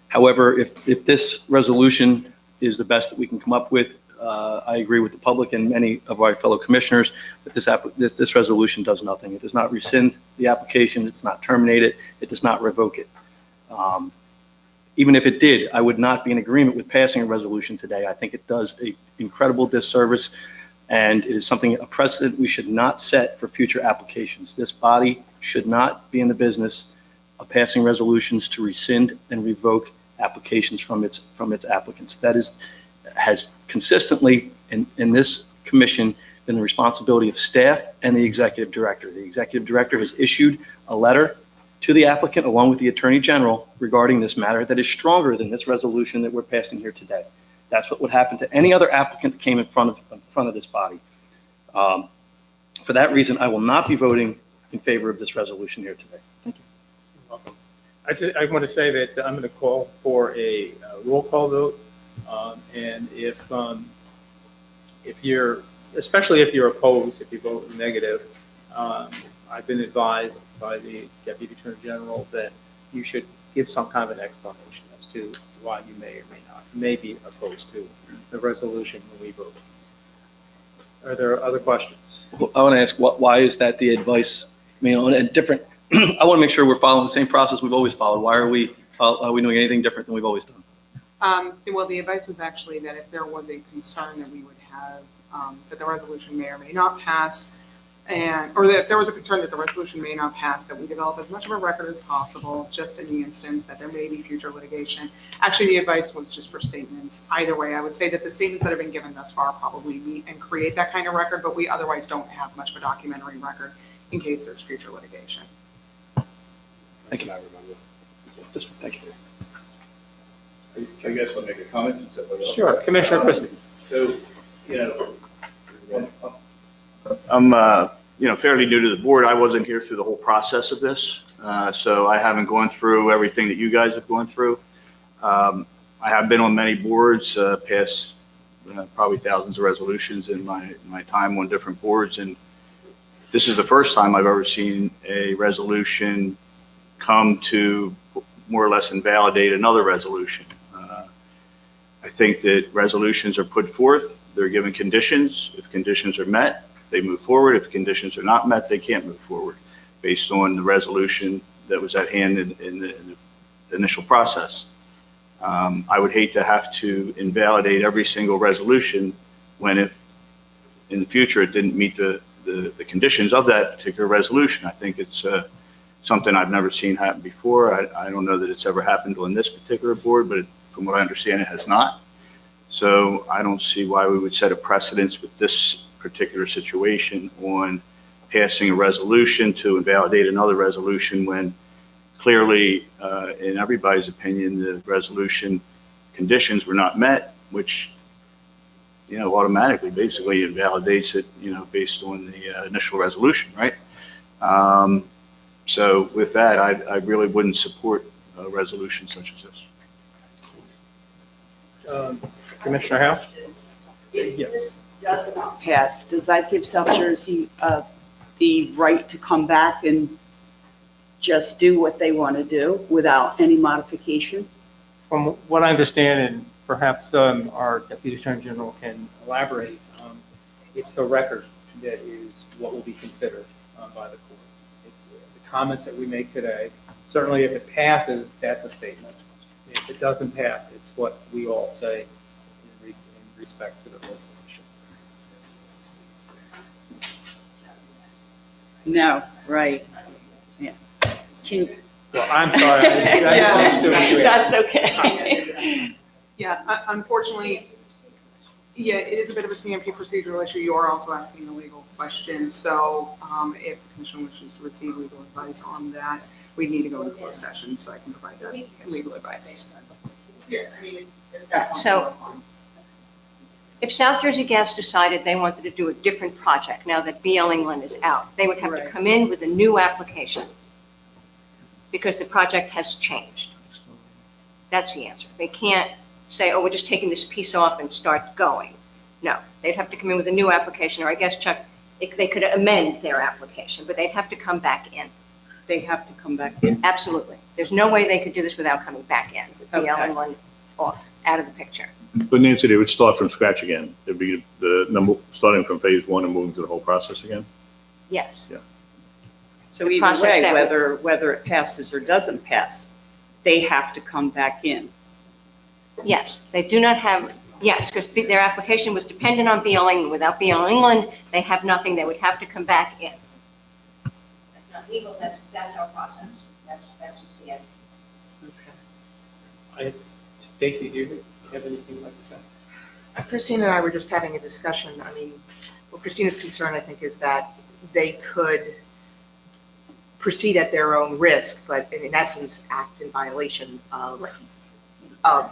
[SPEAKER 9] However, if this resolution is the best that we can come up with, I agree with the public and many of our fellow commissioners that this resolution does nothing. It does not rescind the application. It does not terminate it. It does not revoke it. Even if it did, I would not be in agreement with passing a resolution today. I think it does an incredible disservice, and it is something, a precedent we should not set for future applications. This body should not be in the business of passing resolutions to rescind and revoke applications from its applicants. That has consistently in this commission been the responsibility of staff and the executive director. The executive director has issued a letter to the applicant along with the attorney general regarding this matter that is stronger than this resolution that we're passing here today. That's what would happen to any other applicant that came in front of this body. For that reason, I will not be voting in favor of this resolution here today. Thank you.
[SPEAKER 3] I want to say that I'm going to call for a roll call vote. And especially if you're opposed, if you vote negative, I've been advised by the Deputy Attorney General that you should give some kind of an explanation as to why you may or may be opposed to the resolution when we vote. Are there other questions?
[SPEAKER 9] I want to ask, why is that the advice? I mean, on a different, I want to make sure we're following the same process we've always followed. Why are we doing anything different than we've always done?
[SPEAKER 20] Well, the advice was actually that if there was a concern that we would have, that the resolution may or may not pass, or that if there was a concern that the resolution may not pass, that we develop as much of a record as possible, just in the instance that there may be future litigation. Actually, the advice was just for statements. Either way, I would say that the statements that have been given thus far probably meet and create that kind of record, but we otherwise don't have much of a documentary record in case there's future litigation.
[SPEAKER 9] Thank you. Thank you.
[SPEAKER 18] I guess I'll make a comment since everybody else.
[SPEAKER 3] Sure, Commissioner Christie.
[SPEAKER 18] So, I'm, fairly new to the board. I wasn't here through the whole process of this. So I haven't gone through everything that you guys have gone through. I have been on many boards, passed probably thousands of resolutions in my time on different boards. And this is the first time I've ever seen a resolution come to more or less invalidate another resolution. I think that resolutions are put forth, they're given conditions. If conditions are met, they move forward. If conditions are not met, they can't move forward based on the resolution that was at hand in the initial process. I would hate to have to invalidate every single resolution when if in the future it didn't meet the conditions of that particular resolution. I think it's something I've never seen happen before. I don't know that it's ever happened on this particular board, but from what I understand, it has not. So I don't see why we would set a precedence with this particular situation on passing a resolution to invalidate another resolution when clearly, in everybody's opinion, the resolution conditions were not met, which, automatically basically invalidates it, based on the initial resolution, right? So with that, I really wouldn't support a resolution such as this.
[SPEAKER 3] Commissioner House?
[SPEAKER 21] If this does not pass, does that give South Jersey the right to come back and just do what they want to do without any modification?
[SPEAKER 3] From what I understand, and perhaps our Deputy Attorney General can elaborate, it's the record that is what will be considered by the court. It's the comments that we make today. Certainly if it passes, that's a statement. If it doesn't pass, it's what we all say in respect to the resolution.
[SPEAKER 21] No, right. Yeah.
[SPEAKER 3] Well, I'm sorry.
[SPEAKER 21] That's okay.
[SPEAKER 20] Yeah, unfortunately, it is a bit of a CMP procedural issue. You are also asking a legal question. So if the commission wishes to receive legal advice on that, we need to go into closed session so I can provide that legal advice.
[SPEAKER 1] So if South Jersey Gas decided they wanted to do a different project now that BL England is out, they would have to come in with a new application because the project has changed. That's the answer. They can't say, oh, we're just taking this piece off and start going. No, they'd have to come in with a new application, or I guess, Chuck, they could amend their application, but they'd have to come back in.
[SPEAKER 21] They have to come back in?
[SPEAKER 1] Absolutely. There's no way they could do this without coming back in with BL England off, out of the picture.
[SPEAKER 4] But Nancy, they would start from scratch again. It'd be the number, starting from phase one and moving through the whole process again?
[SPEAKER 1] Yes.
[SPEAKER 4] Yeah.
[SPEAKER 21] So
[SPEAKER 1] The
[SPEAKER 21] either
[SPEAKER 1] process
[SPEAKER 21] way,
[SPEAKER 1] that-
[SPEAKER 21] whether it passes or doesn't pass, they have to come back in.
[SPEAKER 1] Yes, they do not have, yes, because their application was dependent on BL England. Without BL England, they have nothing. They would have to come back in. That's not legal, that's our process. That's the CN.
[SPEAKER 3] Stacy, do you have anything you'd like to say?
[SPEAKER 10] Christina and I were just having a discussion. I mean, what Christina's concern, I think, is that they could proceed at their own risk, but in essence, act in violation of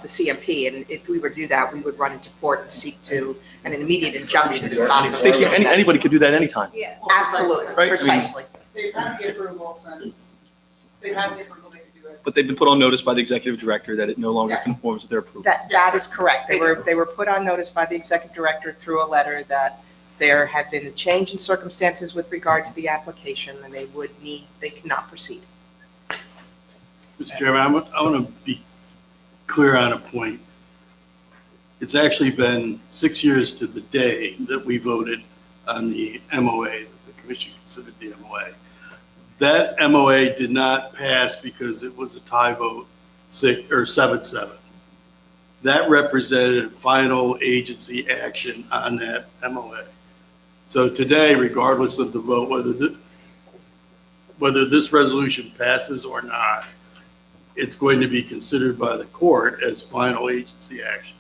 [SPEAKER 10] the CMP. And if we were to do that, we would run into court and seek to an immediate injunction to stop them.
[SPEAKER 9] Stacy, anybody could do that anytime.
[SPEAKER 1] Yeah.
[SPEAKER 10] Absolutely,
[SPEAKER 9] Right? I mean-
[SPEAKER 10] precisely.
[SPEAKER 20] They've had the approval since, they've had the approval, they could do it.
[SPEAKER 9] But they've been put on notice by the executive director that it no longer
[SPEAKER 10] Yes.
[SPEAKER 9] conforms with their approval.
[SPEAKER 10] That is correct. They were put on notice by the executive director through a letter that there had been a change in circumstances with regard to the application, and they cannot proceed.
[SPEAKER 6] Mr. Chairman, I want to be clear on a point. It's actually been 6 years to the day that we voted on the MOA, that the commission considered the MOA. That MOA did not pass because it was a tie vote, 7-7. That represented final agency action on that MOA. So today, regardless of the vote, whether this resolution passes or not, it's going to be considered by the court as final agency action.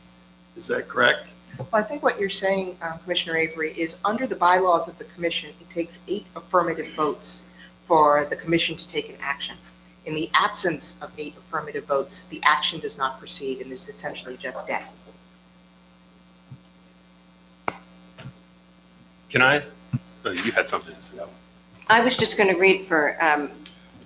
[SPEAKER 6] Is that correct?
[SPEAKER 10] Well, I think what you're saying, Commissioner Avery, is under the bylaws of the commission, it takes 8 affirmative votes for the commission to take an action. In the absence of 8 affirmative votes, the action does not proceed and is essentially just dead.
[SPEAKER 11] Can I, you had something to say.
[SPEAKER 1] I was just going to read for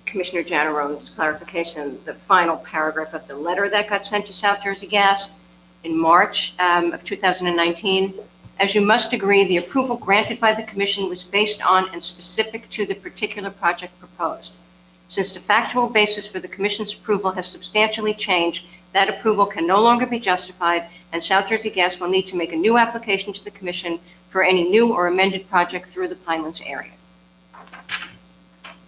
[SPEAKER 1] Commissioner Janarone's clarification, the final paragraph of the letter that got sent to South Jersey Gas in March of 2019. As you must agree, the approval granted by the commission was based on and specific to the particular project proposed. Since the factual basis for the commission's approval has substantially changed, that approval can no longer be justified, and South Jersey Gas will need to make a new application to the commission for any new or amended project through the Pinelands area.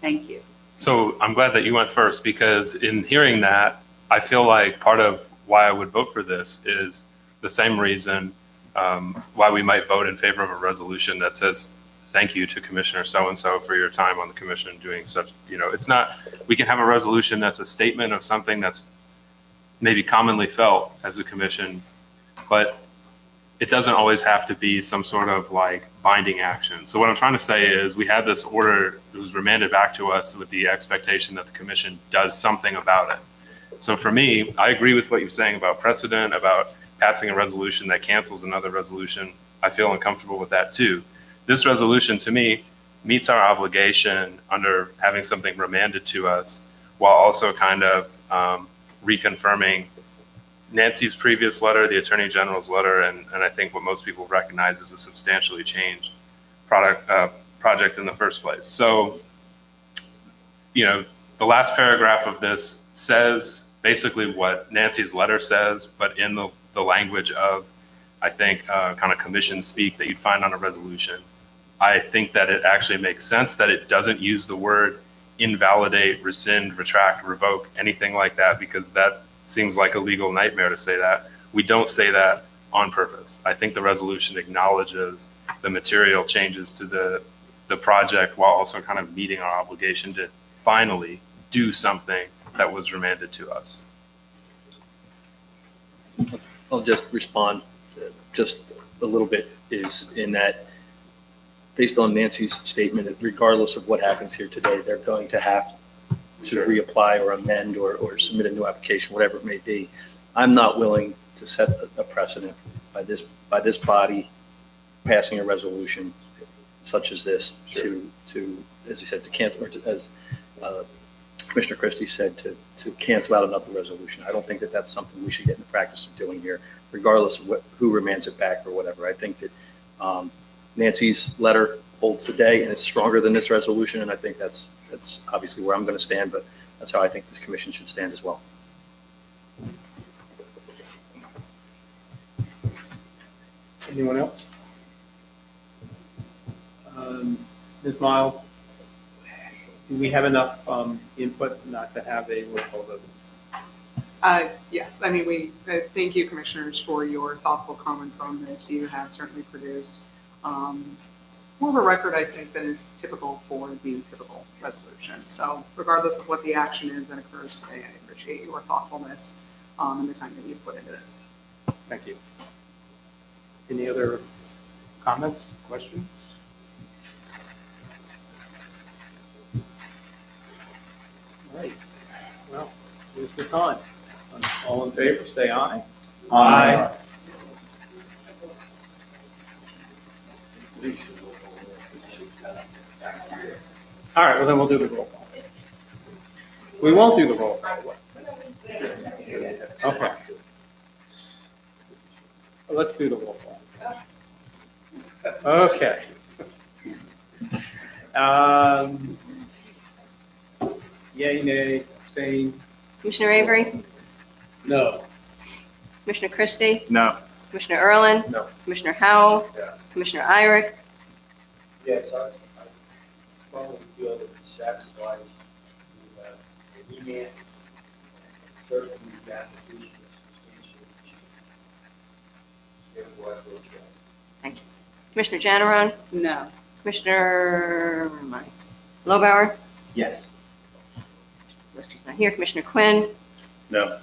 [SPEAKER 21] Thank you.
[SPEAKER 11] So I'm glad that you went first, because in hearing that, I feel like part of why I would vote for this is the same reason why we might vote in favor of a resolution that says, thank you to Commissioner so-and-so for your time on the commission doing such, it's not, we can have a resolution that's a statement of something that's maybe commonly felt as a commission, but it doesn't always have to be some sort of like binding action. So what I'm trying to say is we had this order that was remanded back to us with the expectation that the commission does something about it. So for me, I agree with what you're saying about precedent, about passing a resolution that cancels another resolution. I feel uncomfortable with that too. This resolution to me meets our obligation under having something remanded to us while also kind of reconfirming Nancy's previous letter, the Attorney General's letter, and I think what most people recognize is a substantially changed project in the first place. So, the last paragraph of this says basically what Nancy's letter says, but in the language of, I think, kind of commission speak that you'd find on a resolution. I think that it actually makes sense that it doesn't use the word invalidate, rescind, retract, revoke, anything like that, because that seems like a legal nightmare to say that. We don't say that on purpose. I think the resolution acknowledges the material changes to the project while also kind of meeting our obligation to finally do something that was remanded to us.
[SPEAKER 9] I'll just respond just a little bit, is in that based on Nancy's statement, that regardless of what happens here today, they're going to have to reapply or amend or submit a new application, whatever it may be. I'm not willing to set a precedent by this body passing a resolution such as this to as you said, to cancel, or as Commissioner Christie said, to cancel out another resolution. I don't think that that's something we should get in the practice of doing here, regardless of who remands it back or whatever. I think that Nancy's letter holds today, and it's stronger than this resolution, and I think that's obviously where I'm going to stand, but that's how I think the commission should stand as well.
[SPEAKER 3] Anyone else? Ms. Miles, do we have enough input not to have a roll call vote?
[SPEAKER 20] Yes, I mean, thank you, commissioners, for your thoughtful comments on this. You have certainly produced more of a record, I think, than is typical for the typical resolution. So regardless of what the action is that occurs today, I appreciate your thoughtfulness and the time that you've put into this.
[SPEAKER 3] Thank you. Any other comments, questions? All right. Well, here's the time. All in favor, say aye. Aye. All right, well then we'll do the roll call. We won't do the roll call. Okay. Let's do the roll call. Okay. Yay, nay, abstain.
[SPEAKER 1] Commissioner Avery,
[SPEAKER 3] No.
[SPEAKER 1] Commissioner Christie,
[SPEAKER 18] No.
[SPEAKER 1] Commissioner Erlin,
[SPEAKER 3] No.
[SPEAKER 1] Commissioner Howell,
[SPEAKER 3] Yes.
[SPEAKER 1] Commissioner Irick,
[SPEAKER 2] Yes, I strongly feel that satisfies the email. Certainly, the application is substantially changed. Therefore, I vote yes.
[SPEAKER 1] Thank you. Commissioner Janaron,
[SPEAKER 21] No.
[SPEAKER 1] Commissioner Lobauer,
[SPEAKER 13] Yes.
[SPEAKER 1] she's not here, Commissioner Quinn,
[SPEAKER 4] No.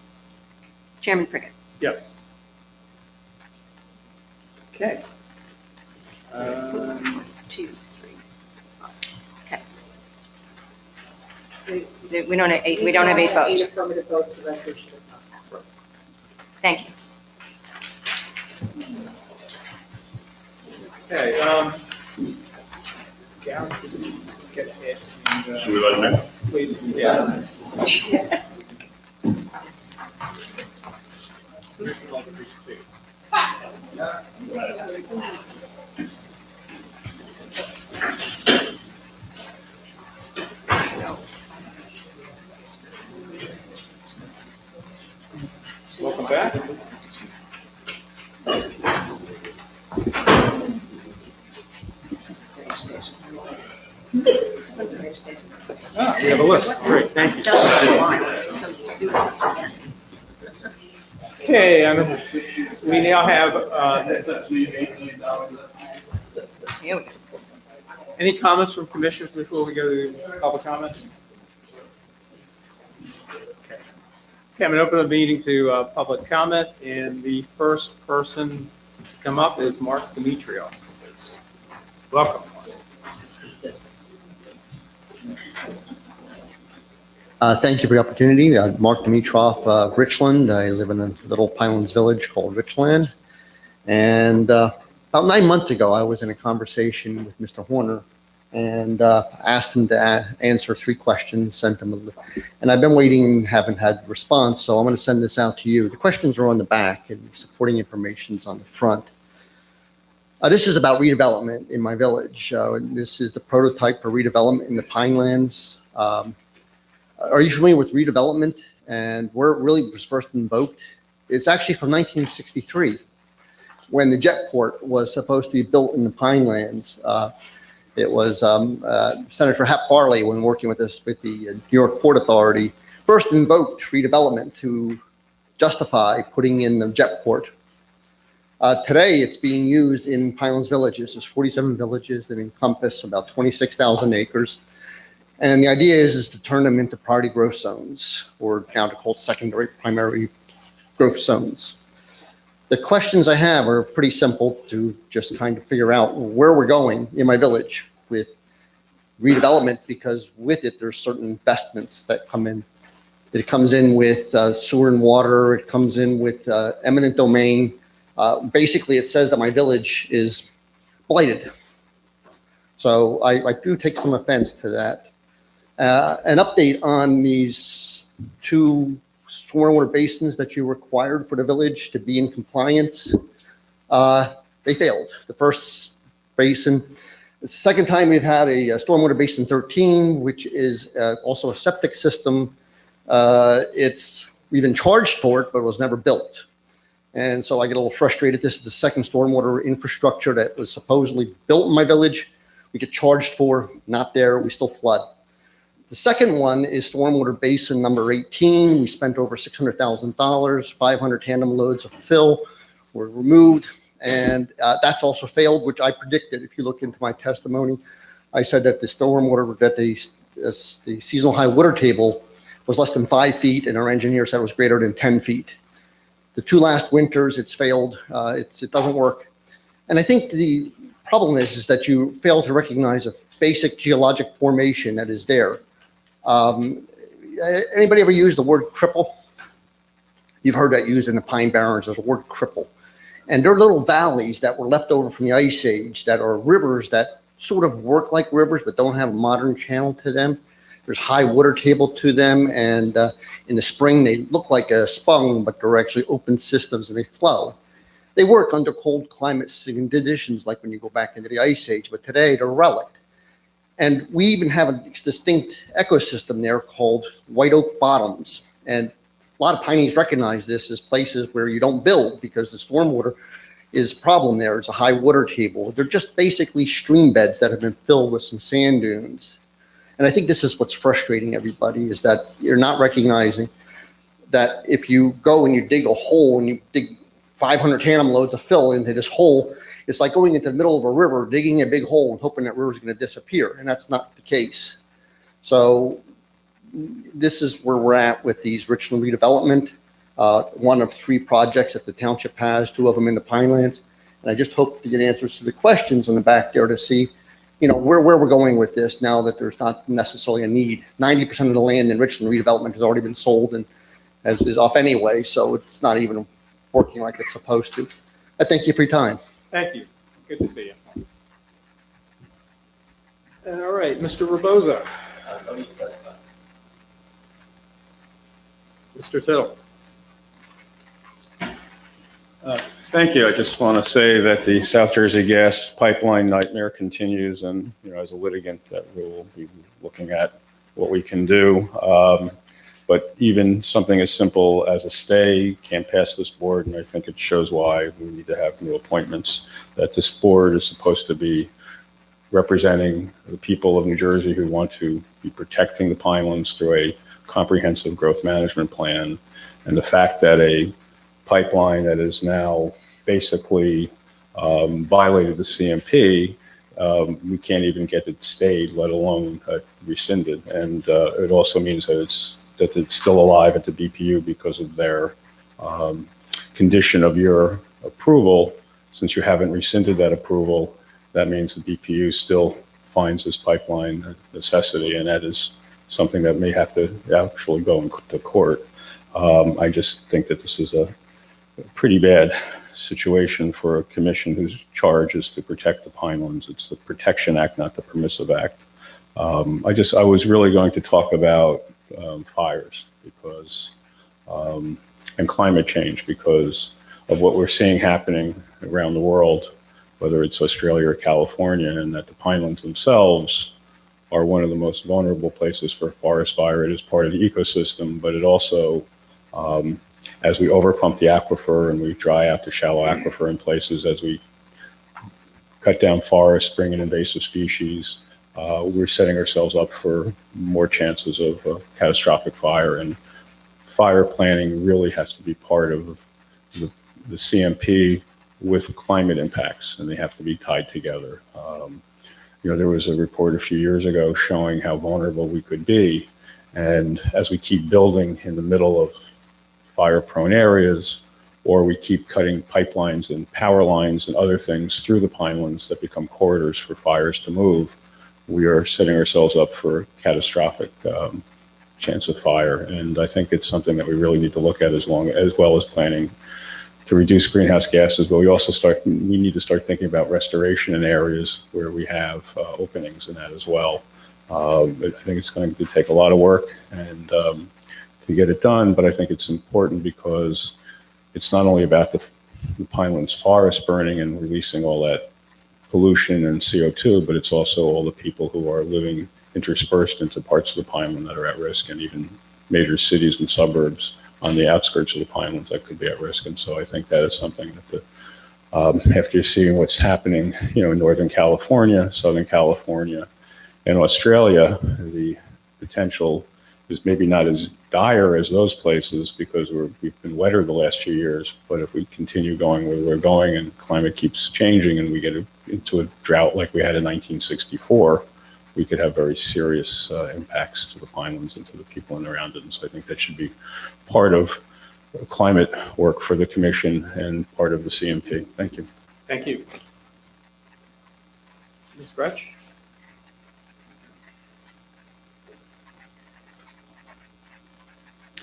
[SPEAKER 1] Chairman Prickett.
[SPEAKER 3] Yes. Okay.
[SPEAKER 1] 1, 2, 3, 4. Okay. We don't have eight votes.
[SPEAKER 10] 8 affirmative votes, the resolution does not pass.
[SPEAKER 1] Thank you.
[SPEAKER 3] Okay, Gary, get it.
[SPEAKER 4] Should we let him in?
[SPEAKER 3] Please, yeah. Welcome back. Ah, we have a list. Great, thank you. Okay, we now have, any comments from commissioners before we go to public comments? Okay, I'm going to open the meeting to public comment, and the first person to come up is Mark Demetrio. Welcome.
[SPEAKER 22] Thank you for the opportunity. Mark Dimitrov, Richland. I live in a little Pinelands village called Richland. And about 9 months ago, I was in a conversation with Mr. Horner and asked him to answer 3 questions, sent him and I've been waiting and haven't had a response, so I'm going to send this out to you. The questions are on the back and supporting information is on the front. This is about redevelopment in my village. This is the prototype for redevelopment in the Pinelands. Are you familiar with redevelopment and where it really was first invoked? It's actually from 1963 when the jetport was supposed to be built in the Pinelands. It was Senator Hap Farley, when working with us with the New York Port Authority, first invoked redevelopment to justify putting in the jetport. Today, it's being used in Pinelands villages. There's 47 villages that encompass about 26,000 acres. And the idea is to turn them into priority growth zones, or now they're called secondary primary growth zones. The questions I have are pretty simple to just kind of figure out where we're going in my village with redevelopment, because with it, there's certain investments that come in. It comes in with sewer and water. It comes in with eminent domain. Basically, it says that my village is blighted. So I do take some offense to that. An update on these 2 stormwater basins that you required for the village to be in compliance. They failed. The first basin. It's the second time we've had a stormwater basin 13, which is also a septic system. We've been charged for it, but it was never built. And so I get a little frustrated. This is the second stormwater infrastructure that was supposedly built in my village. We get charged for, not there, we still flood. The second one is stormwater basin number 18. We spent over $600,000, 500 tandem loads of fill were removed, and that's also failed, which I predicted. If you look into my testimony, I said that the stormwater, that the seasonal high water table was less than 5 feet, and our engineer said it was greater than 10 feet. The 2 last winters, it's failed. It doesn't work. And I think the problem is that you fail to recognize a basic geologic formation that is there. Anybody ever use the word cripple? You've heard that used in the Pine Barrens. There's a word cripple. And there are little valleys that were left over from the Ice Age that are rivers that sort of work like rivers but don't have a modern channel to them. There's high water table to them, and in the spring they look like a spung, but they're actually open systems and they flow. They work under cold climates and conditions like when you go back into the Ice Age, but today they're relic. And we even have a distinct ecosystem there called White Oak Bottoms. And a lot of Pineys recognize this as places where you don't build because the stormwater is a problem there. It's a high water table. They're just basically stream beds that have been filled with some sand dunes. And I think this is what's frustrating everybody, is that you're not recognizing that if you go and you dig a hole and you dig 500 tandem loads of fill into this hole, it's like going into the middle of a river, digging a big hole and hoping that river is going to disappear. And that's not the case. So this is where we're at with these Richland redevelopment. One of 3 projects that the township has, 2 of them in the Pinelands. And I just hope to get answers to the questions in the back there to see, you know, where we're going with this now that there's not necessarily a need. 90% of the land in Richland redevelopment has already been sold and is off anyway. So it's not even working like it's supposed to. I thank you for your time.
[SPEAKER 3] Thank you. Good to see you. All right, Mr. Reboza. Mr. Tittle.
[SPEAKER 19] Thank you. I just want to say that the South Jersey gas pipeline nightmare continues, and as a litigant, that we will be looking at what we can do. But even something as simple as a stay can't pass this board, and I think it shows why we need to have new appointments. That this board is supposed to be representing the people of New Jersey who want to be protecting the Pinelands through a comprehensive growth management plan. And the fact that a pipeline that is now basically violated the CMP, we can't even get it stayed, let alone rescinded. And it also means that it's still alive at the BPU because of their condition of your approval. Since you haven't rescinded that approval, that means the BPU still finds this pipeline a necessity, and that is something that may have to actually go into court. I just think that this is a pretty bad situation for a commission whose charge is to protect the Pinelands. It's the Protection Act, not the Permissive Act. I was really going to talk about fires because, and climate change, because of what we're seeing happening around the world, whether it's Australia or California, and that the Pinelands themselves are one of the most vulnerable places for forest fire. It is part of the ecosystem, but it also, as we overpump the aquifer and we dry out the shallow aquifer in places, as we cut down forests, bring in invasive species, we're setting ourselves up for more chances of catastrophic fire. And fire planning really has to be part of the CMP with climate impacts, and they have to be tied together. There was a report a few years ago showing how vulnerable we could be. And as we keep building in the middle of fire-prone areas, or we keep cutting pipelines and power lines and other things through the Pinelands that become corridors for fires to move, we are setting ourselves up for a catastrophic chance of fire. And I think it's something that we really need to look at as well as planning to reduce greenhouse gases, but we need to start thinking about restoration in areas where we have openings in that as well. I think it's going to take a lot of work and to get it done, but I think it's important because it's not only about the Pinelands forest burning and releasing all that pollution and CO2, but it's also all the people who are living interspersed into parts of the Pineland that are at risk, and even major cities and suburbs on the outskirts of the Pinelands that could be at risk. And so I think that is something that after seeing what's happening, in Northern California, Southern California, and Australia, the potential is maybe not as dire as those places because we've been wetter the last few years. But if we continue going where we're going and climate keeps changing and we get into a drought like we had in 1964, we could have very serious impacts to the Pinelands and to the people in around it. And so I think that should be part of climate work for the commission and part of the CMP. Thank you.
[SPEAKER 3] Thank you. Ms. Gretsch?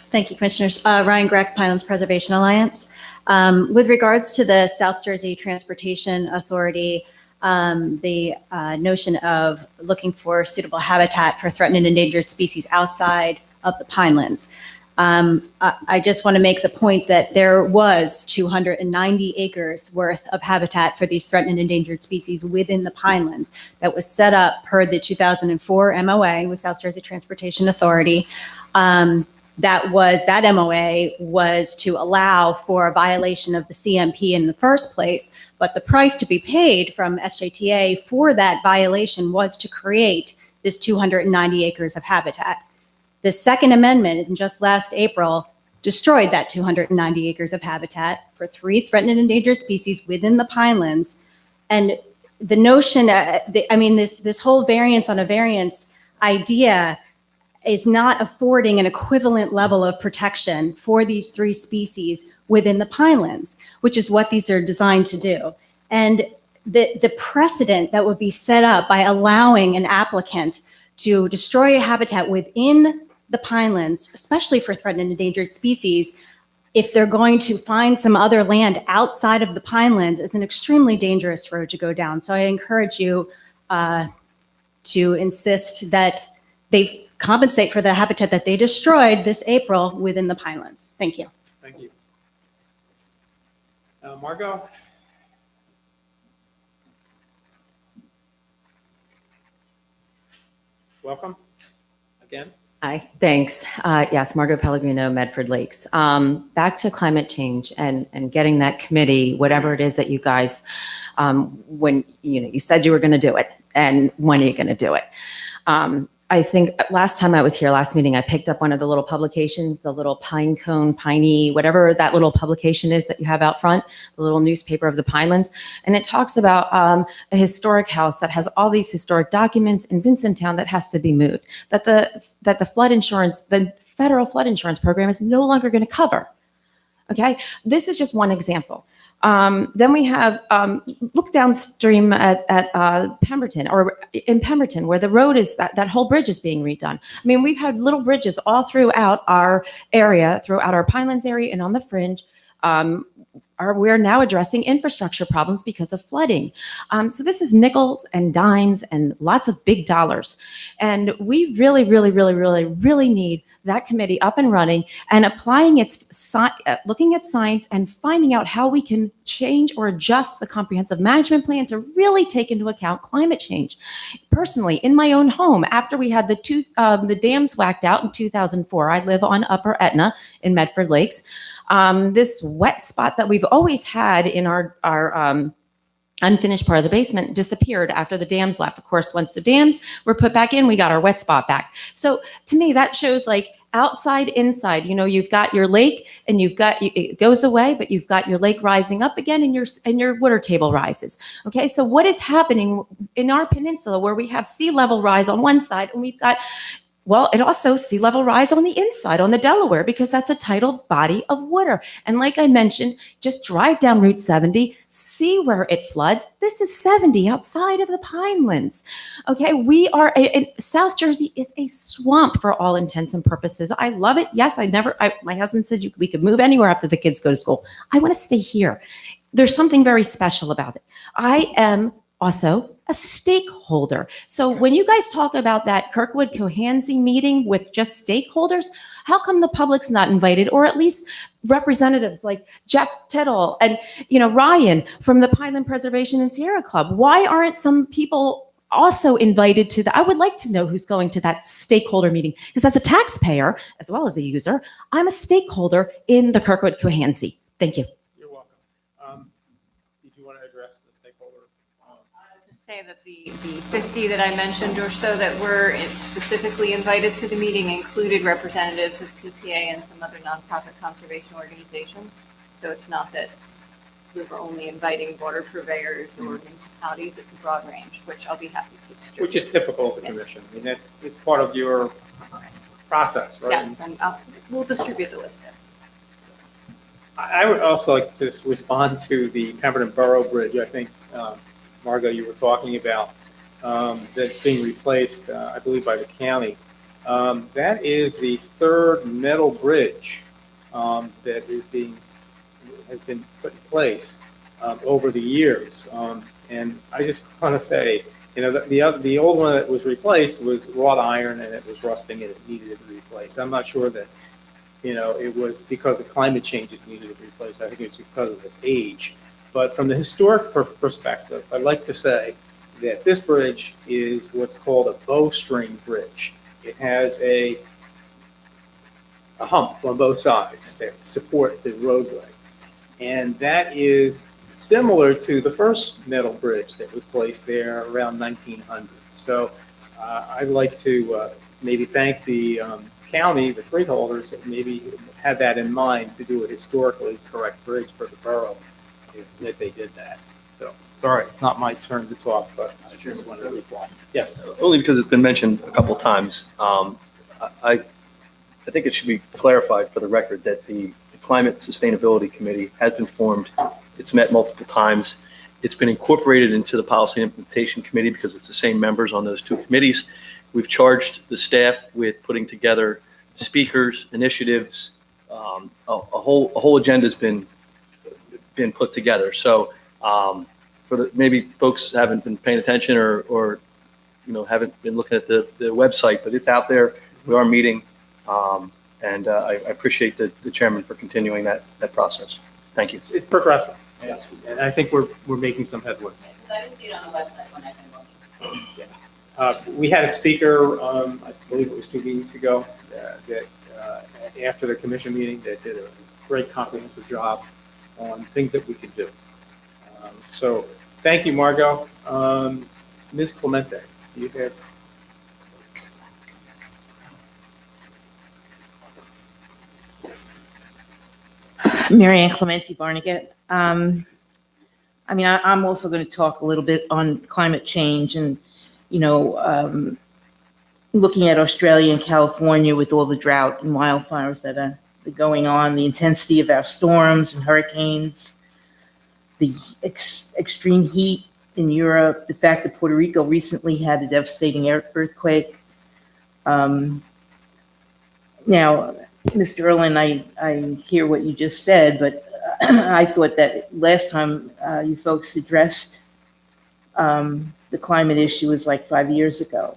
[SPEAKER 15] Thank you, Commissioners. Ryan Greck, Pinelands Preservation Alliance. With regards to the South Jersey Transportation Authority, the notion of looking for suitable habitat for threatened and endangered species outside of the Pinelands. I just want to make the point that there was 290 acres worth of habitat for these threatened and endangered species within the Pinelands that was set up per the 2004 MOA with South Jersey Transportation Authority. That MOA was to allow for a violation of the CMP in the first place, but the price to be paid from SJTA for that violation was to create this 290 acres of habitat. The Second Amendment, in just last April, destroyed that 290 acres of habitat for 3 threatened and endangered species within the Pinelands. And the notion, this whole variance on a variance idea is not affording an equivalent level of protection for these 3 species within the Pinelands, which is what these are designed to do. And the precedent that would be set up by allowing an applicant to destroy a habitat within the Pinelands, especially for threatened and endangered species, if they're going to find some other land outside of the Pinelands, is an extremely dangerous road to go down. So I encourage you to insist that they compensate for the habitat that they destroyed this April within the Pinelands. Thank you.
[SPEAKER 3] Thank you. Margot? Welcome again.
[SPEAKER 16] Hi, thanks. Yes, Margot Pellegrino, Medford Lakes. Back to climate change and getting that committee, whatever it is that you guys, when you said you were going to do it, and when are you going to do it? I think last time I was here, last meeting, I picked up one of the little publications, the little pine cone, piney, whatever that little publication is that you have out front, the little newspaper of the Pinelands. And it talks about a historic house that has all these historic documents in Vincenttown that has to be moved, that the flood insurance, the federal flood insurance program is no longer going to cover. Okay, this is just one example. Then we have, look downstream at Pemberton, or in Pemberton, where the road is, that whole bridge is being redone. I mean, we've had little bridges all throughout our area, throughout our Pinelands area and on the fringe. We're now addressing infrastructure problems because of flooding. So this is nickels and dimes and lots of big dollars. And we really, really, really, really, really need that committee up and running and applying looking at science and finding out how we can change or adjust the comprehensive management plan to really take into account climate change. Personally, in my own home, after we had the dams whacked out in 2004, I live on Upper Etna in Medford Lakes. This wet spot that we've always had in our unfinished part of the basement disappeared after the dams left. Of course, once the dams were put back in, we got our wet spot back. So to me, that shows like outside, inside. You've got your lake and it goes away, but you've got your lake rising up again and your water table rises. Okay, so what is happening in our peninsula where we have sea level rise on one side and we've got it also sea level rise on the inside, on the Delaware, because that's a tidal body of water. And like I mentioned, just drive down Route 70, see where it floods. This is 70 outside of the Pinelands. Okay, South Jersey is a swamp for all intents and purposes. I love it. Yes, my husband said we could move anywhere after the kids go to school. I want to stay here. There's something very special about it. I am also a stakeholder. So when you guys talk about that Kirkwood Cohansey meeting with just stakeholders, how come the public's not invited, or at least representatives like Jeff Tittle and Ryan from the Pineland Preservation and Sierra Club? Why aren't some people also invited to I would like to know who's going to that stakeholder meeting, because as a taxpayer, as well as a user, I'm a stakeholder in the Kirkwood Cohansey. Thank you.
[SPEAKER 3] You're welcome. Did you want to address the stakeholder?
[SPEAKER 1] I'll just say that the 50 that I mentioned or so that were specifically invited to the meeting included representatives of PPA and some other nonprofit conservation organizations. So it's not that we were only inviting water purveyors or municipalities. It's a broad range, which I'll be happy to distribute.
[SPEAKER 3] Which is typical of the commission. I mean, that is part of your process, right?
[SPEAKER 1] Yes, and we'll distribute the list.
[SPEAKER 3] I would also like to respond to the Pemberton Borough Bridge. I think, Margot, you were talking about that's being replaced, I believe, by the county. That is the third metal bridge that has been put in place over the years. And I just want to say, the old one that was replaced was wrought iron and it was rusting and it needed to be replaced. I'm not sure that, it was because of climate change it needed to be replaced. I think it's because of its age. But from the historic perspective, I'd like to say that this bridge is what's called a bowstring bridge. It has a hump on both sides that support the roadway. And that is similar to the first metal bridge that was placed there around 1900. So I'd like to maybe thank the county, the freeholders, that maybe had that in mind to do a historically correct bridge for the borough if they did that. So, sorry, it's not my turn to talk, but I just wanted to reply. Yes.
[SPEAKER 9] Only because it's been mentioned a couple times. I think it should be clarified for the record that the Climate Sustainability Committee has been formed. It's met multiple times. It's been incorporated into the Policy and Implementation Committee because it's the same members on those two committees. We've charged the staff with putting together speakers, initiatives. A whole agenda has been put together. So maybe folks haven't been paying attention or haven't been looking at the website, but it's out there. We are meeting, and I appreciate the chairman for continuing that process. Thank you.
[SPEAKER 3] It's progressive, yes. And I think we're making some headway.
[SPEAKER 21] I didn't see it on the website when I've been looking.
[SPEAKER 3] Yeah. We had a speaker, I believe it was 2 meetings ago, that after the commission meeting, that did a great comprehensive job on things that we could do. So thank you, Margot. Ms. Clemente, you have.
[SPEAKER 17] Mary Ann Clementi Barnegat. I'm also going to talk a little bit on climate change and, looking at Australia and California with all the drought and wildfires that are going on, the intensity of our storms and hurricanes, the extreme heat in Europe, the fact that Puerto Rico recently had a devastating earthquake. Now, Mr. Erlin, I hear what you just said, but I thought that last time you folks addressed the climate issue was like 5 years ago.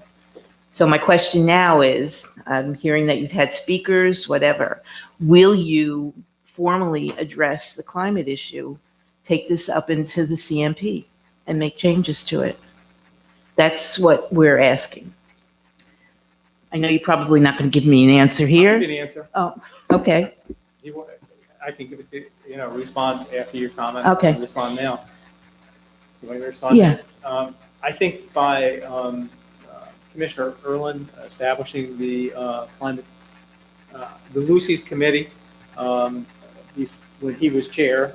[SPEAKER 17] So my question now is, I'm hearing that you've had speakers, whatever. Will you formally address the climate issue, take this up into the CMP and make changes to it? That's what we're asking. I know you're probably not going to give me an answer here.
[SPEAKER 3] I'll give you the answer.
[SPEAKER 17] Oh, okay.
[SPEAKER 3] I can give it to respond after your comment.
[SPEAKER 17] Okay.
[SPEAKER 3] I'll respond now. You want me to respond?
[SPEAKER 17] Yeah.
[SPEAKER 3] I think by Commissioner Erlin establishing the the Lucy's committee when he was chair,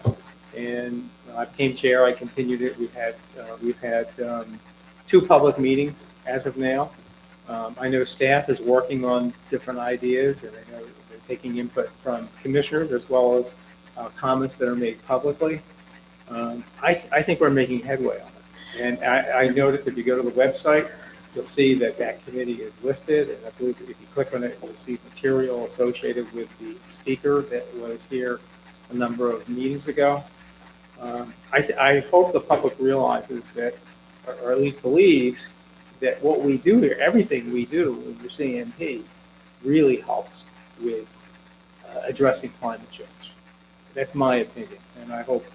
[SPEAKER 3] and when I became chair, I continued it. We've had 2 public meetings as of now. I know staff is working on different ideas, and I know they're taking input from commissioners as well as comments that are made publicly. I think we're making headway on it. And I noticed if you go to the website, you'll see that committee is listed. And I believe that if you click on it, you'll see material associated with the speaker that was here a number of meetings ago. I hope the public realizes that, or at least believes, that what we do here, everything we do with the CMP, really helps with addressing climate change. That's my opinion, and I hope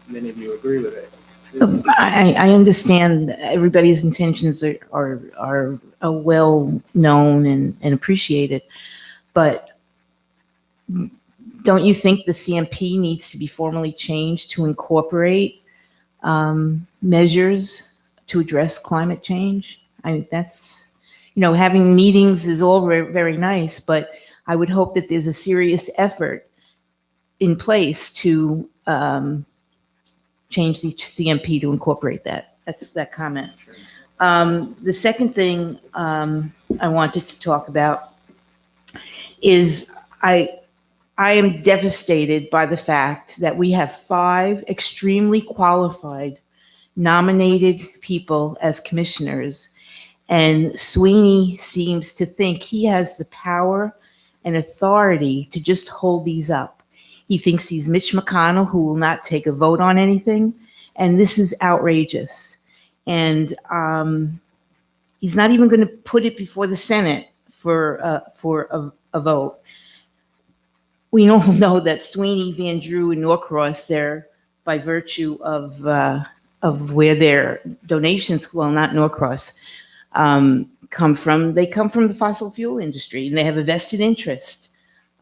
[SPEAKER 3] many of you agree with it.
[SPEAKER 17] I understand everybody's intentions are well known and appreciated, but don't you think the CMP needs to be formally changed to incorporate measures to address climate change? I mean, that's, having meetings is all very, very nice, but I would hope that there's a serious effort in place to change the CMP to incorporate that. That's that comment. The second thing I wanted to talk about is I am devastated by the fact that we have 5 extremely qualified nominated people as commissioners, and Sweeney seems to think he has the power and authority to just hold these up. He thinks he's Mitch McConnell, who will not take a vote on anything, and this is outrageous. And he's not even going to put it before the Senate for a vote. We all know that Sweeney, Van Drew, and Norcross, they're by virtue of where their donations, well, not Norcross, come from. They come from the fossil fuel industry, and they have a vested interest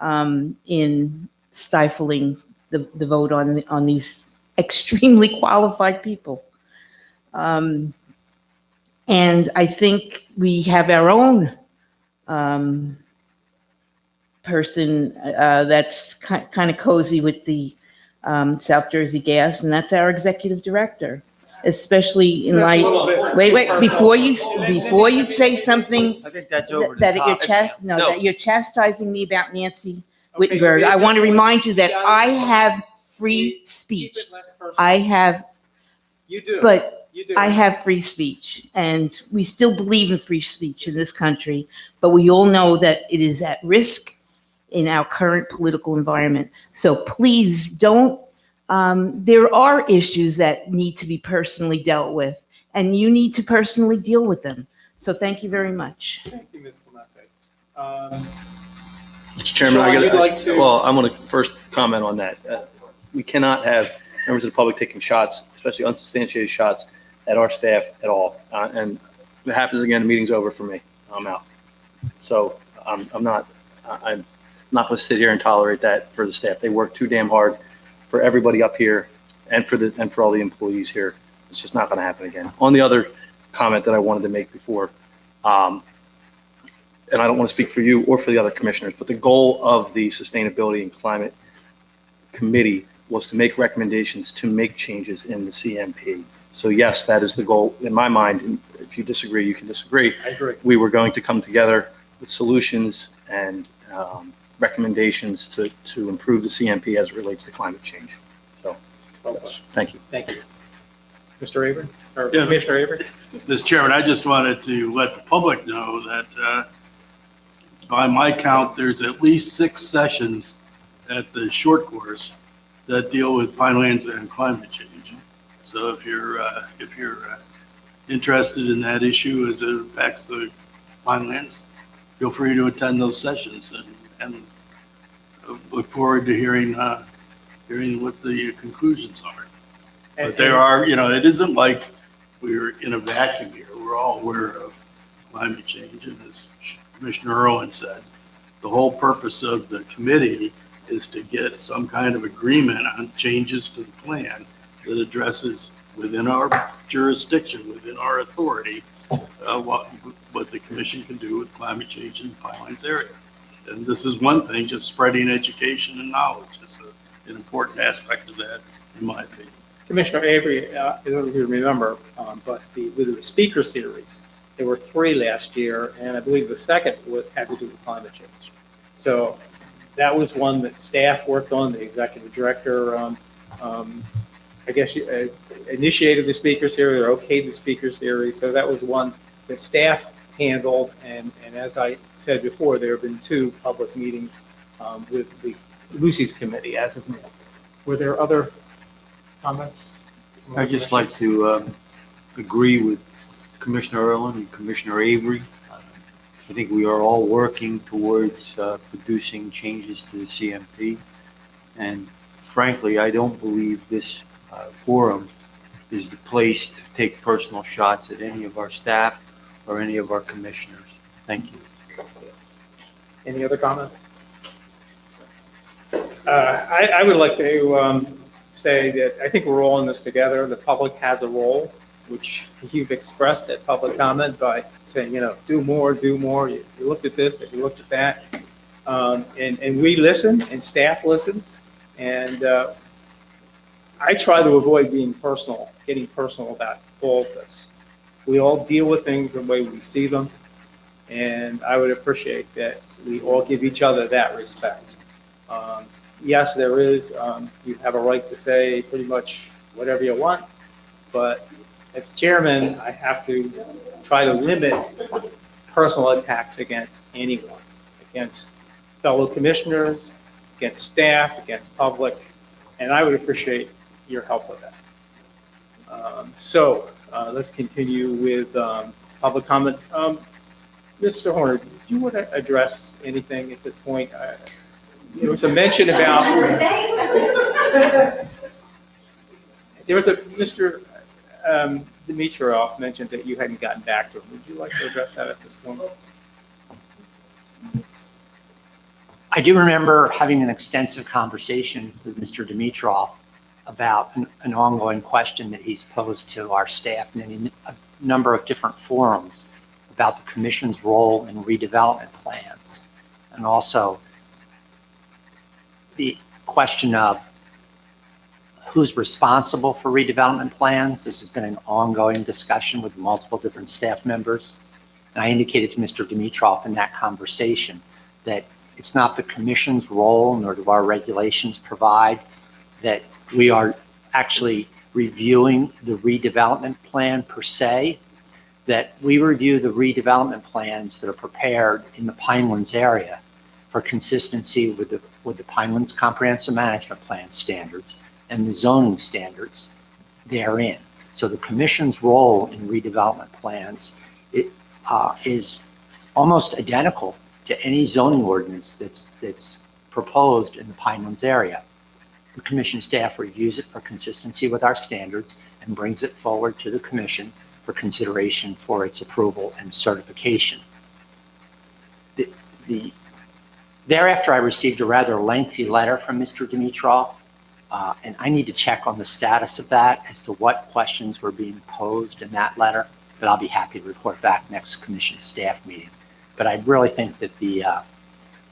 [SPEAKER 17] in stifling the vote on these extremely qualified people. And I think we have our own person that's kind of cozy with the South Jersey Gas, and that's our executive director. Especially in light. Wait, before you say something
[SPEAKER 5] I think that's over the
[SPEAKER 17] that
[SPEAKER 5] top.
[SPEAKER 17] that you're chastising me about Nancy Wittenberg. I want to remind you that I have free speech.
[SPEAKER 3] You do.
[SPEAKER 17] But
[SPEAKER 3] You do.
[SPEAKER 17] I have free speech, and we still believe in free speech in this country, but we all know that it is at risk in our current political environment. So please don't. There are issues that need to be personally dealt with, and you need to personally deal with them. So thank you very much.
[SPEAKER 3] Thank you, Ms. Clemente.
[SPEAKER 9] Mr. Chairman,
[SPEAKER 3] Sean, you'd like to-
[SPEAKER 9] I want to first comment on that. We cannot have members of the public taking shots, especially unsubstantiated shots, at our staff at all. And if it happens again, the meeting's over for me. I'm out. So I'm not going to sit here and tolerate that for the staff. They work too damn hard for everybody up here and for all the employees here. It's just not going to happen again. On the other comment that I wanted to make before, and I don't want to speak for you or for the other commissioners, but the goal of the Sustainability and Climate Committee was to make recommendations to make changes in the CMP. So yes, that is the goal in my mind. And if you disagree, you can disagree.
[SPEAKER 3] I agree.
[SPEAKER 9] We were going to come together with solutions and recommendations to improve the CMP as it relates to climate change. So, thank you.
[SPEAKER 3] Thank you. Mr. Avery, or
[SPEAKER 6] Yeah.
[SPEAKER 3] Commissioner Avery?
[SPEAKER 6] Mr. Chairman, I just wanted to let the public know that by my count, there's at least 6 sessions at the short course that deal with Pinelands and climate change. So if you're interested in that issue as it affects the Pinelands, feel free to attend those sessions and look forward to hearing what the conclusions are. But there are, it isn't like we're in a vacuum here. We're all aware of climate change. And as Commissioner Irwin said, the whole purpose of the committee is to get some kind of agreement on changes to the plan that addresses within our jurisdiction, within our authority, what the commission can do with climate change in the Pinelands area. And this is one thing, just spreading education and knowledge is an important aspect of that, in my opinion.
[SPEAKER 3] Commissioner Avery, I don't know if you remember, but with the speaker series, there were 3 last year, and I believe the second had to do with climate change. So that was one that staff worked on. The executive director, I guess, initiated the speaker series or okayed the speaker series. So that was one that staff handled. And as I said before, there have been 2 public meetings with the Lucy's committee as of now. Were there other comments?
[SPEAKER 5] I'd just like to agree with Commissioner Irwin and Commissioner Avery. I think we are all working towards producing changes to the CMP. And frankly, I don't believe this forum is the place to take personal shots at any of our staff or any of our commissioners. Thank you.
[SPEAKER 3] Any other comments? I would like to say that I think we're all in this together. The public has a role, which you've expressed at public comment by saying, do more, do more. You looked at this, you looked at that. And we listen, and staff listens. And I try to avoid getting personal about all of this. We all deal with things the way we see them. And I would appreciate that we all give each other that respect. Yes, there is, you have a right to say pretty much whatever you want, but as chairman, I have to try to limit personal attacks against anyone, against fellow commissioners, against staff, against public, and I would appreciate your help with that. Let's continue with public comment. Mr. Horner, do you want to address anything at this point? There was a mention about, Mr. Dimitrov mentioned that you hadn't gotten back to him. Would you like to address that at this point?
[SPEAKER 7] I do remember having an extensive conversation with Mr. Dimitrov about an ongoing question that he's posed to our staff in a number of different forums about the commission's role in redevelopment plans, and also the question of who's responsible for redevelopment plans. This has been an ongoing discussion with multiple different staff members. And I indicated to Mr. Dimitrov in that conversation that it's not the commission's role, nor do our regulations provide, that we are actually reviewing the redevelopment plan per se, that we review the redevelopment plans that are prepared in the Pinelands area for consistency with the Pinelands Comprehensive Management Plan standards and the zoning standards therein. So the commission's role in redevelopment plans is almost identical to any zoning ordinance that's proposed in the Pinelands area. The commission staff reviews it for consistency with our standards and brings it forward to the commission for consideration for its approval and certification. Thereafter, I received a rather lengthy letter from Mr. Dimitrov, and I need to check on the status of that as to what questions were being posed in that letter, but I'll be happy to report back next commission staff meeting. But I really think that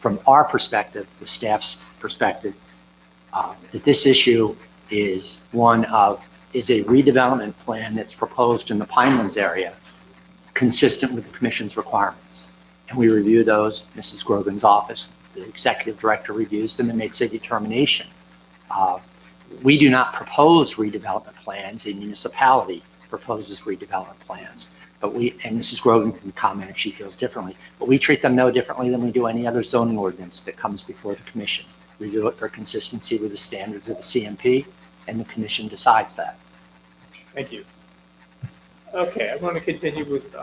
[SPEAKER 7] from our perspective, the staff's perspective, that this issue is a redevelopment plan that's proposed in the Pinelands area consistent with the commission's requirements. And we review those. Mrs. Grogan's office, the executive director, reviews them and makes a determination. We do not propose redevelopment plans. A municipality proposes redevelopment plans. And Mrs. Grogan can comment if she feels differently, but we treat them no differently than we do any other zoning ordinance that comes before the commission. We do it for consistency with the standards of the CMP, and the commission decides that.
[SPEAKER 3] Thank you. Okay, I'm going to continue with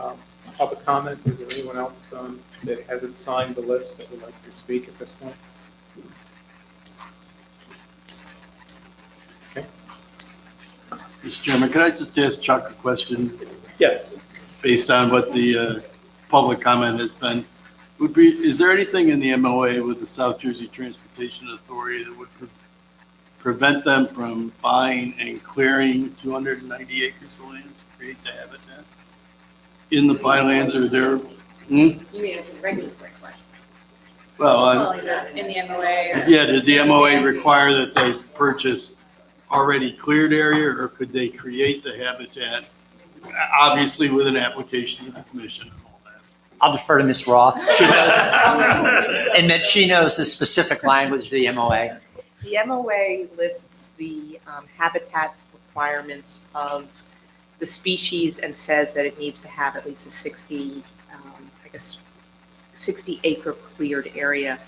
[SPEAKER 3] public comment. Is there anyone else that hasn't signed the list that would like to speak at this point? Okay.
[SPEAKER 6] Mr. Chairman, can I just ask Chuck a question?
[SPEAKER 3] Yes.
[SPEAKER 6] Based on what the public comment has been, is there anything in the MOA with the South Jersey Transportation Authority that would prevent them from buying and clearing 290 acres of land to create the habitat in the Pinelands or their?
[SPEAKER 1] You mean it's a regulatory question?
[SPEAKER 6] Well,
[SPEAKER 1] In the MOA?
[SPEAKER 6] yeah, did the MOA require that they purchase already cleared area, or could they create the habitat, obviously with an application to the commission?
[SPEAKER 7] I'll defer to Ms. Roth. She knows, and that she knows the specific language of the MOA.
[SPEAKER 10] The MOA lists the habitat requirements of the species and says that it needs to have at least a 60 acre cleared area.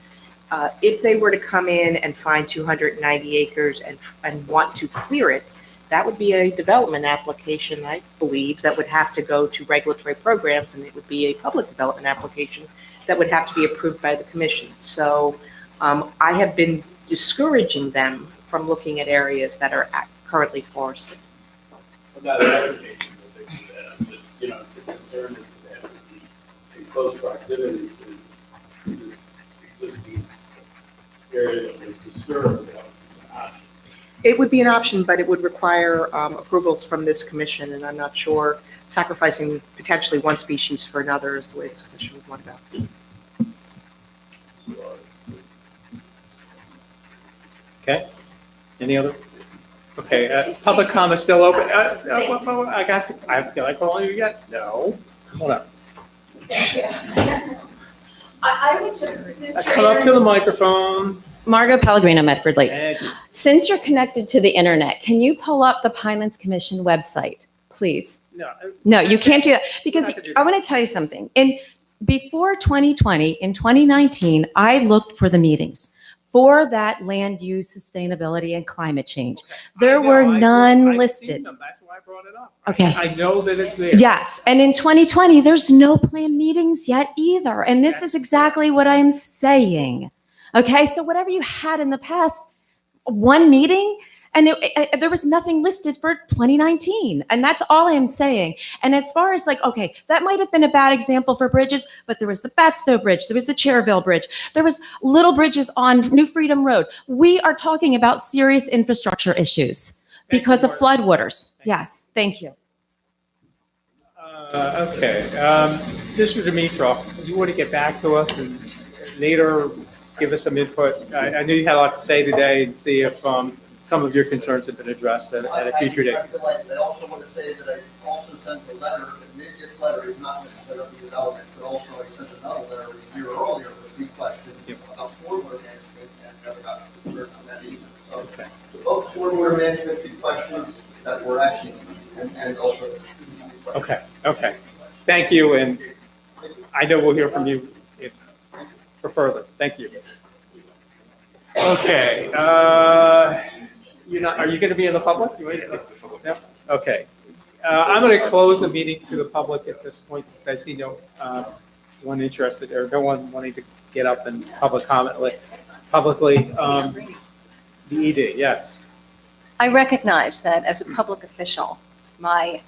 [SPEAKER 10] If they were to come in and find 290 acres and want to clear it, that would be a development application, I believe, that would have to go to regulatory programs, and it would be a public development application that would have to be approved by the commission. So I have been discouraging them from looking at areas that are currently forested.
[SPEAKER 2] I'm not advocating that they do that, I'm just, you know, the concern is that the close proximity to the existing area that was disturbed.
[SPEAKER 10] It would be an option, but it would require approvals from this commission, and I'm not sure sacrificing potentially one species for another is the way this commission would want to go.
[SPEAKER 3] Okay, any other? Okay, public comment still open. Did I call you yet? No. Hold on.
[SPEAKER 16] I would just.
[SPEAKER 3] Come up to the microphone.
[SPEAKER 16] Margot Pellegrino, Medford Lakes.
[SPEAKER 3] Thank you.
[SPEAKER 16] Since you're connected to the internet, can you pull up the Pinelands Commission website, please? No, you can't do that because I want to tell you something. Before 2020, in 2019, I looked for the meetings for that land use, sustainability, and climate change. There were none listed.
[SPEAKER 3] That's why I brought it up.
[SPEAKER 16] Okay.
[SPEAKER 3] I know that it's there.
[SPEAKER 16] Yes, and in 2020, there's no planned meetings yet either. And this is exactly what I'm saying. Okay, so whatever you had in the past, one meeting, and there was nothing listed for 2019. And that's all I'm saying. And as far as like, okay, that might have been a bad example for bridges, but there was the Batstow Bridge, there was the Cherville Bridge, there was little bridges on New Freedom Road. We are talking about serious infrastructure issues because of floodwaters. Yes, thank you.
[SPEAKER 3] Okay, Mr. Dimitrov, you want to get back to us and later give us some input? I knew you had a lot to say today and see if some of your concerns have been addressed at a future date.
[SPEAKER 22] I also want to say that I also sent a letter, and maybe this letter is not necessarily development, but also I sent another letter a year earlier with 3 questions about stormwater management and never got an answer on that either. So both stormwater management, 2 questions that were actually, and also.
[SPEAKER 3] Okay. Thank you, and I know we'll hear from you for further. Thank you. Okay. Are you going to be in the public? No? Okay. I'm going to close the meeting to the public at this point since I see no one interested or no one wanting to get up and public comment publicly. The ED, yes.
[SPEAKER 1] I recognize that as a public official, my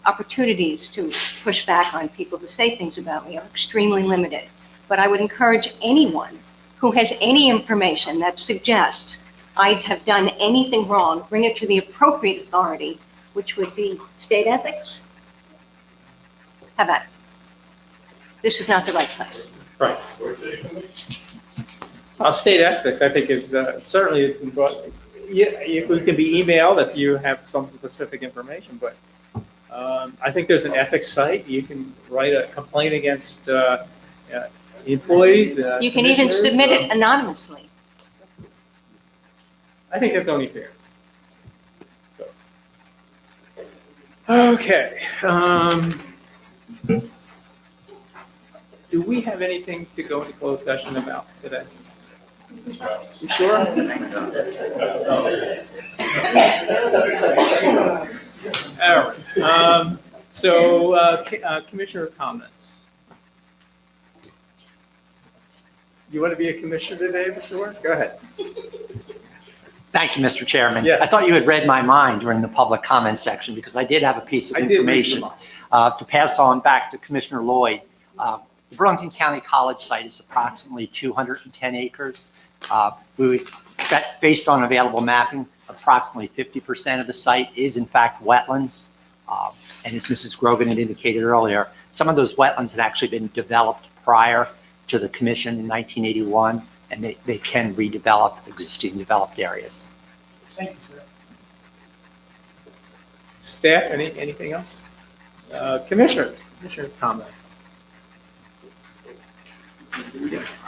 [SPEAKER 1] opportunities to push back on people who say things about me are extremely limited. But I would encourage anyone who has any information that suggests I have done anything wrong, bring it to the appropriate authority, which would be state ethics. How about it? This is not the right place.
[SPEAKER 3] Right. State ethics, I think, is certainly, we can be emailed if you have some specific information, but I think there's an ethics site. You can write a complaint against employees.
[SPEAKER 1] You can even submit it anonymously.
[SPEAKER 3] I think that's only fair. So. Okay. Do we have anything to go into closed session about today? You sure? All right. Commissioner comments. You want to be a commissioner today, Mr. Ward? Go ahead.
[SPEAKER 7] Thank you, Mr. Chairman.
[SPEAKER 3] Yes.
[SPEAKER 7] I thought you had read my mind during the public comment section because I did have a piece of information to pass on back to Commissioner Lloyd. The Burlington County College site is approximately 210 acres. Based on available mapping, approximately 50% of the site is in fact wetlands. And as Mrs. Grogan had indicated earlier, some of those wetlands had actually been developed prior to the commission in 1981, and they can redevelop existing developed areas.
[SPEAKER 3] Thank you, sir. Staff, anything else? Commissioner comment.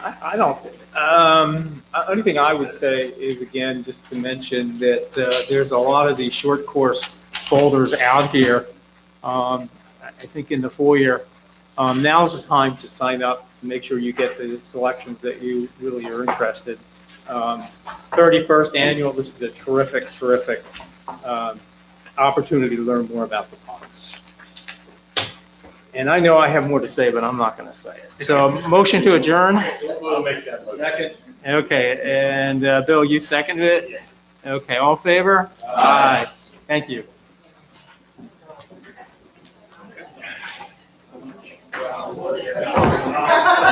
[SPEAKER 3] I don't. Only thing I would say is, again, just to mention that there's a lot of these short course folders out here. I think in the foyer. Now's the time to sign up to make sure you get the selections that you really are interested. 31st annual. This is a terrific opportunity to learn more about the ponds. And I know I have more to say, but I'm not going to say it. So, motion to adjourn.
[SPEAKER 2] I'll make that motion.
[SPEAKER 3] Second. Okay, and Bill, you seconded it? Okay, all in favor? Aye. Thank you.